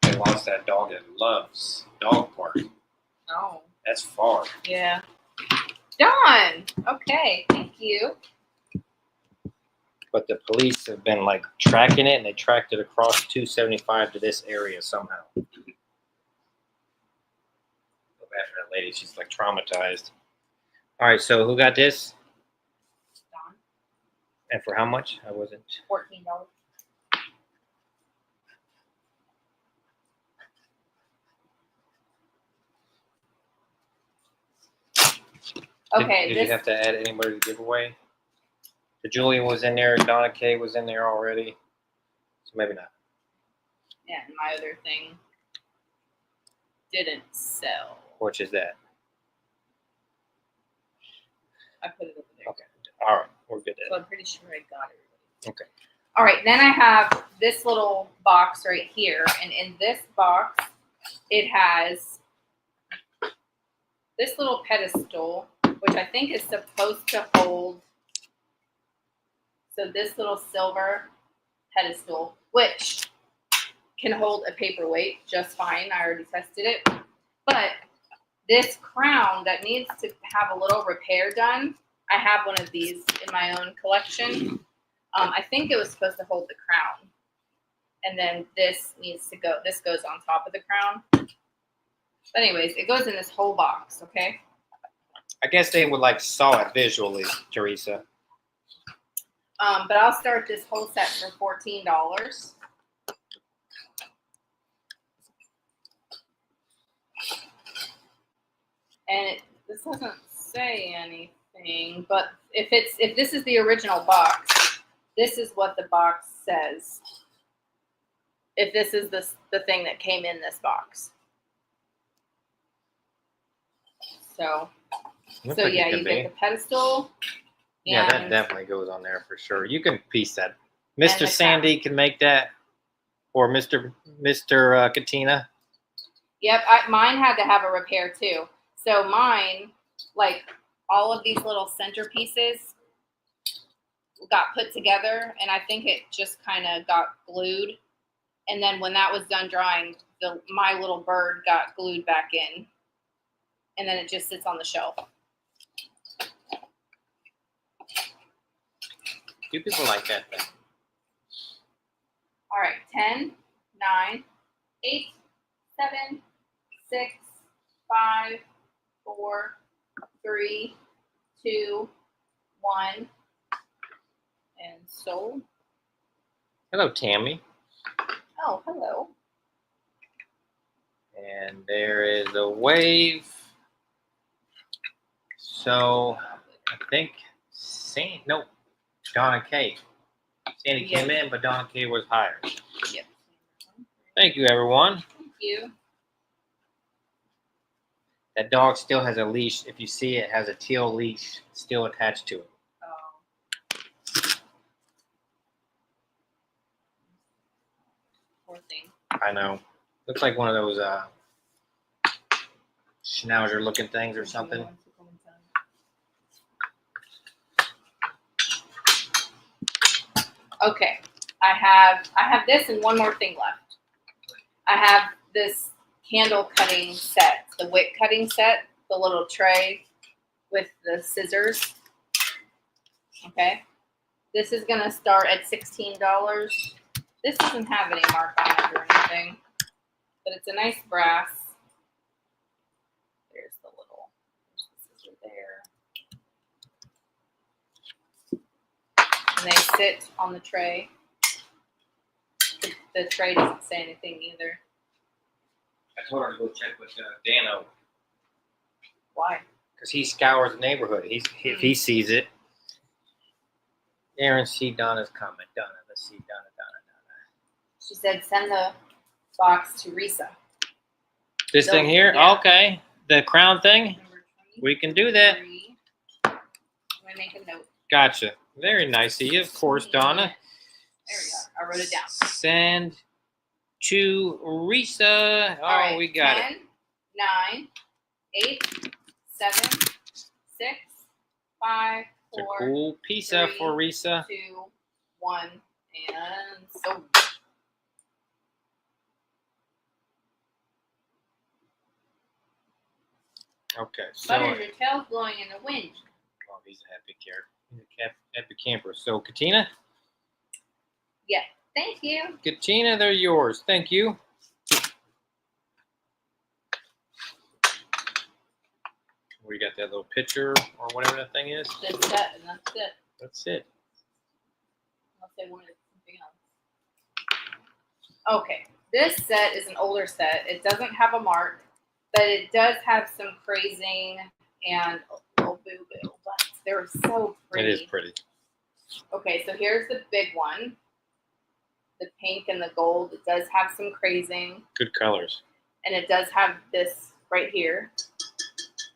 Speaker 1: They lost that dog that loves dog park.
Speaker 2: Oh.
Speaker 1: That's far.
Speaker 2: Yeah. Dawn. Okay. Thank you.
Speaker 1: But the police have been like tracking it, and they tracked it across 275 to this area somehow. Go back to that lady. She's like traumatized. All right. So who got this?
Speaker 2: Dawn.
Speaker 1: And for how much? I wasn't.
Speaker 2: $14. Okay.
Speaker 1: Did you have to add anybody to the giveaway? The Julian was in there. Donna Kay was in there already. So maybe not.
Speaker 2: Yeah, and my other thing didn't sell.
Speaker 1: Which is that?
Speaker 2: I put it over there.
Speaker 1: Okay. All right. We're good
Speaker 2: So
Speaker 1: then.
Speaker 2: I'm pretty sure I got it.
Speaker 1: Okay.
Speaker 2: All right. Then I have this little box right here. And in this box, it has this little pedestal, which I think is supposed to hold. So this little silver pedestal, which can hold a paperweight just fine. I already tested it. But this crown that needs to have a little repair done, I have one of these in my own collection. I think it was supposed to hold the crown. And then this needs to go, this goes on top of the crown. But anyways, it goes in this whole box, okay?
Speaker 1: I guess they would like saw it visually, Teresa.
Speaker 2: But I'll start this whole set for $14. And this doesn't say anything, but if this is the original box, this is what the box says. If this is the thing that came in this box. So
Speaker 1: Looks like
Speaker 2: yeah,
Speaker 1: it could
Speaker 2: you
Speaker 1: be.
Speaker 2: get the pedestal.
Speaker 1: Yeah, that
Speaker 2: and-
Speaker 1: definitely goes on there for sure. You can piece that.
Speaker 2: And
Speaker 1: Mr.
Speaker 2: the
Speaker 1: Sandy can make that, or Mr. Katina.
Speaker 2: Yep, mine had to have a repair too. So mine, like all of these little centerpieces got put together, and I think it just kind of got glued. And then when that was done drying, my little bird got glued back in, and then it just sits on the shelf.
Speaker 1: Do people like that thing?
Speaker 2: All right, 10, 9, 8, 7, 6, 5, 4, 3, 2, 1, and sold.
Speaker 1: Hello, Tammy.
Speaker 2: Oh, hello.
Speaker 1: And there is a wave. So I think Donna K. Sandy came in, but Donna K was higher.
Speaker 2: Yep.
Speaker 1: Thank you, everyone.
Speaker 2: Thank you.
Speaker 1: That dog still has a leash. If you see it, has a teal leash still attached to it.
Speaker 2: Oh. Poor thing.
Speaker 1: I know. Looks like one of those schnauzer looking things or something.
Speaker 2: Okay. I have this and one more thing left. I have this candle cutting set, the wick cutting set, the little tray with the scissors. Okay. This is gonna start at $16. This doesn't have any mark on it or anything, but it's a nice brass. There's the scissor there. And they sit on the tray. The tray doesn't say anything either.
Speaker 1: I told her to go check with Dano.
Speaker 2: Why?
Speaker 1: Because he scours the neighborhood. If he sees it. Aaron, see Donna's comment. Donna, let's see Donna.
Speaker 2: She said send the box to Risa.
Speaker 1: This thing here?
Speaker 2: Yeah.
Speaker 1: Okay. The crown thing?
Speaker 2: Number
Speaker 1: We can do that.
Speaker 2: 23. I'm going to make a note.
Speaker 1: Gotcha. Very nice of you, of course, Donna.
Speaker 2: There we go. I wrote it down.
Speaker 1: Send to Risa. Oh,
Speaker 2: All right,
Speaker 1: we got
Speaker 2: 10,
Speaker 1: it.
Speaker 2: 9, 8, 7, 6, 5,
Speaker 1: It's a
Speaker 2: 4,
Speaker 1: cool pizza
Speaker 2: 3,
Speaker 1: for Risa.
Speaker 2: 2, 1, and so.
Speaker 1: Okay, so
Speaker 2: Butters, your tail's blowing in the wind.
Speaker 1: oh, he's a happy camper. He's a happy camper. So, Katina,
Speaker 2: Thank you.
Speaker 1: Katina, they're yours. Thank you. We got that little picture or whatever that thing is.
Speaker 2: That's it, and that's it.
Speaker 1: That's it.
Speaker 2: Unless they wanted something else. Okay, this set is an older set. It doesn't have a mark, but it does have some crazing and little boo-boo. But they're so pretty.
Speaker 1: It is pretty.
Speaker 2: Okay, so here's the big one. The pink and the gold. It does have some crazing.
Speaker 1: Good colors.
Speaker 2: And it does have this right here.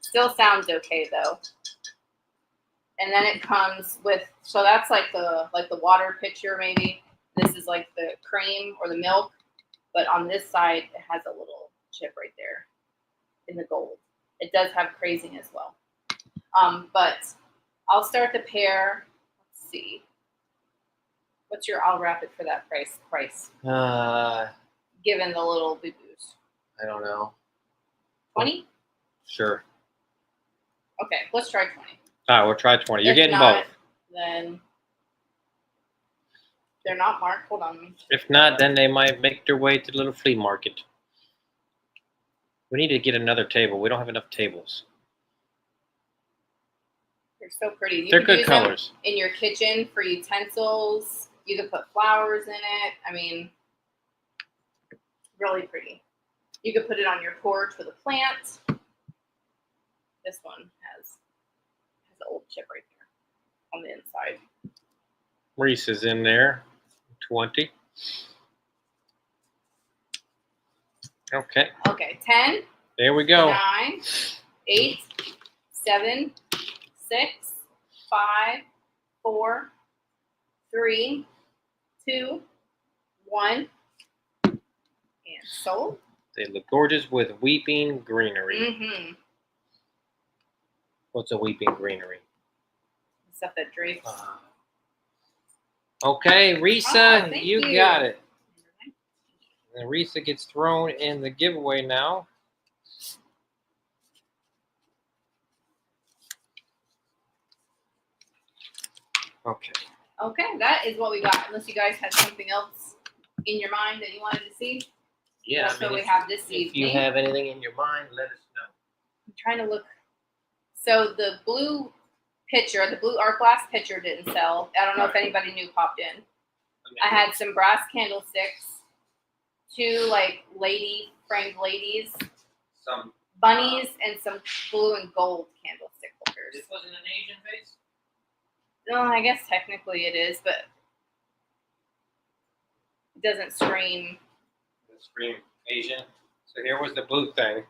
Speaker 2: Still sounds okay, though. And then it comes with, so that's like the water pitcher maybe. This is like the cream or the milk, but on this side it has a little chip right there in the gold. It does have crazing as well. But I'll start the pair. Let's see. What's your? I'll wrap it for that price. Given the little boo-boos.
Speaker 1: I don't know.
Speaker 2: 20?
Speaker 1: Sure.
Speaker 2: Okay, let's try 20.
Speaker 1: All right, we'll try 20. You're
Speaker 2: If
Speaker 1: getting
Speaker 2: not,
Speaker 1: both.
Speaker 2: Then they're not marked. Hold on.
Speaker 1: If not, then they might make their way to the little flea market. We need to get another table. We don't have enough tables.
Speaker 2: They're so pretty. You
Speaker 1: They're
Speaker 2: could
Speaker 1: good
Speaker 2: use them
Speaker 1: colors.
Speaker 2: in your kitchen for utensils. You could put flowers in it. I mean, really pretty. You could put it on your porch with a plant. This one has an old chip right there on the inside.
Speaker 1: Reese is in there. 20. Okay.
Speaker 2: Okay, 10.
Speaker 1: There we go.
Speaker 2: 9, 8, 7, 6, 5, 4, 3, 2, 1, and sold.
Speaker 1: They look gorgeous with weeping greenery.
Speaker 2: Mm-hmm.
Speaker 1: What's a weeping greenery?
Speaker 2: Stuff that drapes.
Speaker 1: Okay, Risa,
Speaker 2: thank
Speaker 1: you
Speaker 2: you.
Speaker 1: got it. And Risa gets thrown in the giveaway now. Okay.
Speaker 2: Okay, that is what we got. Unless you guys had something else in your mind that you wanted to see.
Speaker 1: Yeah,
Speaker 2: That's what we have this evening.
Speaker 1: if you have anything in your mind, let us know.
Speaker 2: I'm trying to look. So the blue pitcher, the blue art glass pitcher didn't sell. I don't know if anybody new popped in. I had some brass candlesticks, 2 like lady framed ladies,
Speaker 1: Some
Speaker 2: bunnies, and some blue and gold candlestick holders.
Speaker 1: This wasn't an Asian face?
Speaker 2: No, I guess technically it is, but it doesn't scream.
Speaker 1: It scream Asian. So here was the blue thing.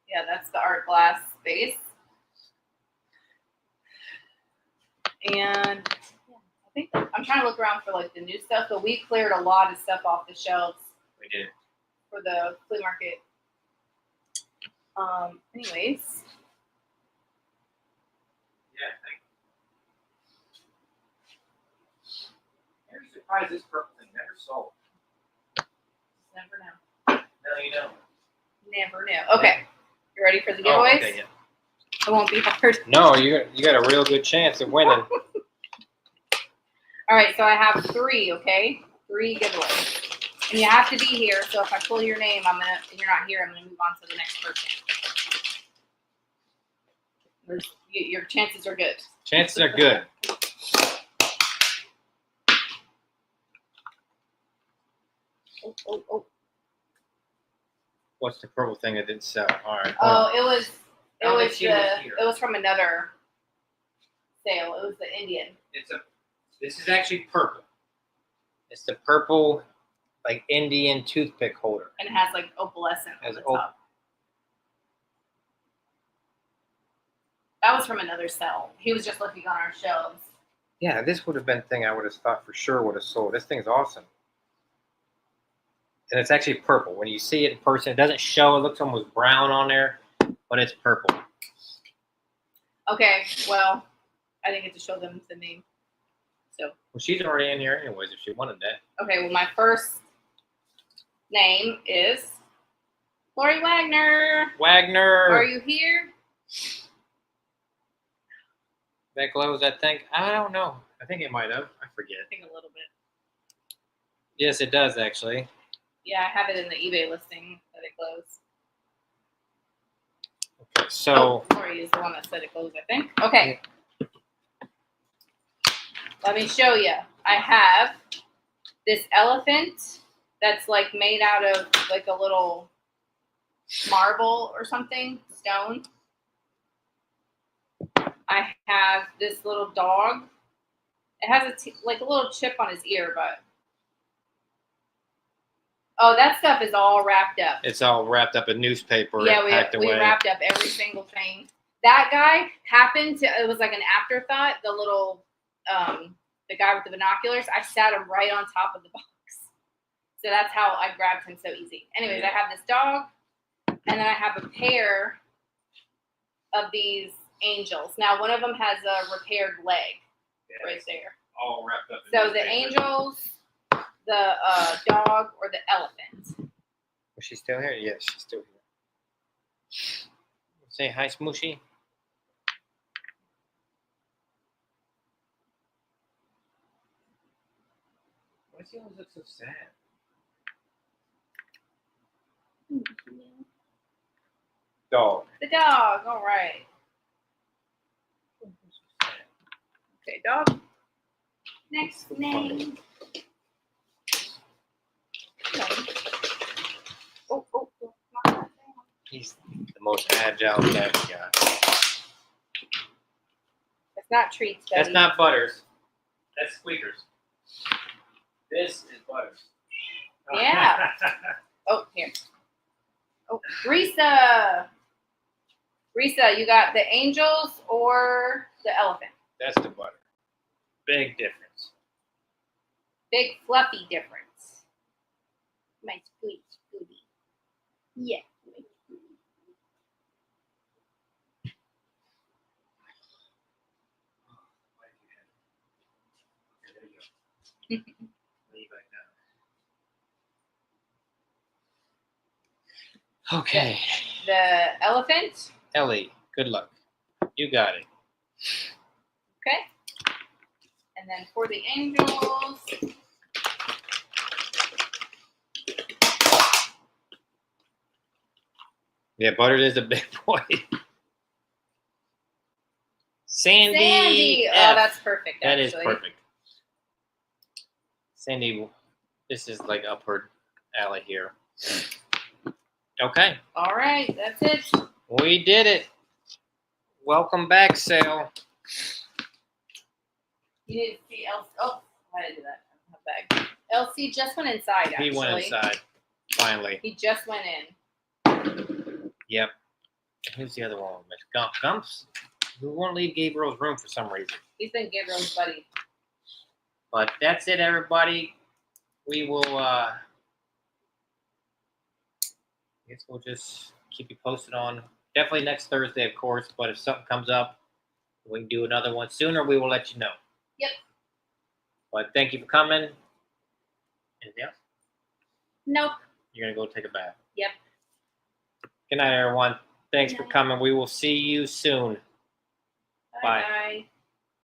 Speaker 2: Yeah, that's the art glass base. And I think I'm trying to look around for like the new stuff, but we cleared a lot of stuff off the shelves
Speaker 1: We did.
Speaker 2: for the flea market. Anyways.
Speaker 1: Yeah, thank you. I'm surprised this purple thing never sold.
Speaker 2: Never know.
Speaker 1: No, you know.
Speaker 2: Never know. Okay. You ready for the giveaways?
Speaker 1: Oh, okay, yeah.
Speaker 2: It won't be hard.
Speaker 1: No, you got a real good chance of winning.
Speaker 2: All right, so I have 3, okay? 3 giveaways. And you have to be here, so if I pull your name, and you're not here, I'm gonna move on to the next person. Your chances are good.
Speaker 1: Chances are good.
Speaker 2: Oh.
Speaker 1: What's the purple thing that didn't sell? All right.
Speaker 2: Oh, it was from another sale. It was the Indian.
Speaker 1: This is actually purple. It's the purple, like Indian toothpick holder.
Speaker 2: And it has like opalescent on the top. That was from another sale. He was just looking on our shelves.
Speaker 1: Yeah, this would have been a thing I would have thought for sure would have sold. This thing's awesome. And it's actually purple. When you see it in person, it doesn't show. It looks almost brown on there, but it's purple.
Speaker 2: Okay, well, I didn't get to show them the name. So.
Speaker 1: Well, she's already in here anyways if she wanted that.
Speaker 2: Okay, well, my first name is Lori Wagner.
Speaker 1: Wagner.
Speaker 2: Are you here?
Speaker 1: That glows, I think. I don't know. I think it might have. I forget.
Speaker 2: I think a little bit.
Speaker 1: Yes, it does actually.
Speaker 2: Yeah, I have it in the eBay listing that it glows.
Speaker 1: Okay, so.
Speaker 2: Lori is the one that said it glows, I think. Okay. Let me show you. I have this elephant that's like made out of like a little marble or something, stone. I have this little dog. It has like a little chip on his ear, but oh, that stuff is all wrapped up.
Speaker 1: It's all wrapped up in newspaper.
Speaker 2: Yeah,
Speaker 1: and packed
Speaker 2: we
Speaker 1: away.
Speaker 2: wrapped up every single thing. That guy happened to. It was like an afterthought. The little, the guy with the binoculars. I sat him right on top of the box. So that's how I grabbed him so easy. Anyways, I have this dog, and then I have a pair of these angels. Now, one of them has a repaired leg right there.
Speaker 1: All wrapped up.
Speaker 2: So the angels, the dog, or the elephant.
Speaker 1: Was she still here? Yes, she's still here. Say hi, Smooshy. Why does he always look so sad? Dog.
Speaker 2: The dog. All right. Okay, dog. Next name. Oh.
Speaker 1: He's the most agile cat we got.
Speaker 2: That's not treats, buddy.
Speaker 1: That's not Butters. That's Squeakers. This is Butters.
Speaker 2: Yeah. Oh, here. Oh, Risa. Risa, you got the angels or the elephant?
Speaker 1: That's the Butter. Big difference.
Speaker 2: Big fluffy difference. My squeak scooty. Yeah.
Speaker 1: Okay.
Speaker 2: The elephant.
Speaker 1: Ellie, good luck. You got it.
Speaker 2: Okay. And then for the angels.
Speaker 1: Yeah, Butters is a big boy. Sandy.
Speaker 2: Oh,
Speaker 1: F.
Speaker 2: that's perfect.
Speaker 1: That
Speaker 2: actually.
Speaker 1: is perfect. Sandy, this is like up her alley here. Okay.
Speaker 2: All right, that's it.
Speaker 1: We did it. Welcome back, Sale.
Speaker 2: You need to see Elsie. Oh, I didn't do that. I don't have a bag. Elsie just went inside, actually.
Speaker 1: He went inside, finally.
Speaker 2: He just went in.
Speaker 1: Yep. Who's the other one? Gumps? Who won't leave Gabriel's room for some reason.
Speaker 2: He's been Gabriel's buddy.
Speaker 1: But that's it, everybody. We will, I guess we'll just keep you posted on, definitely next Thursday, of course, but if something comes up, we can do another one sooner, we will let you know.
Speaker 2: Yep.
Speaker 1: But thank you for coming. Anything else?
Speaker 2: Nope.
Speaker 1: You're going to go take a bath.
Speaker 2: Yep.
Speaker 1: Good night, everyone. Thanks for coming. We will see you soon. Bye.
Speaker 2: Bye.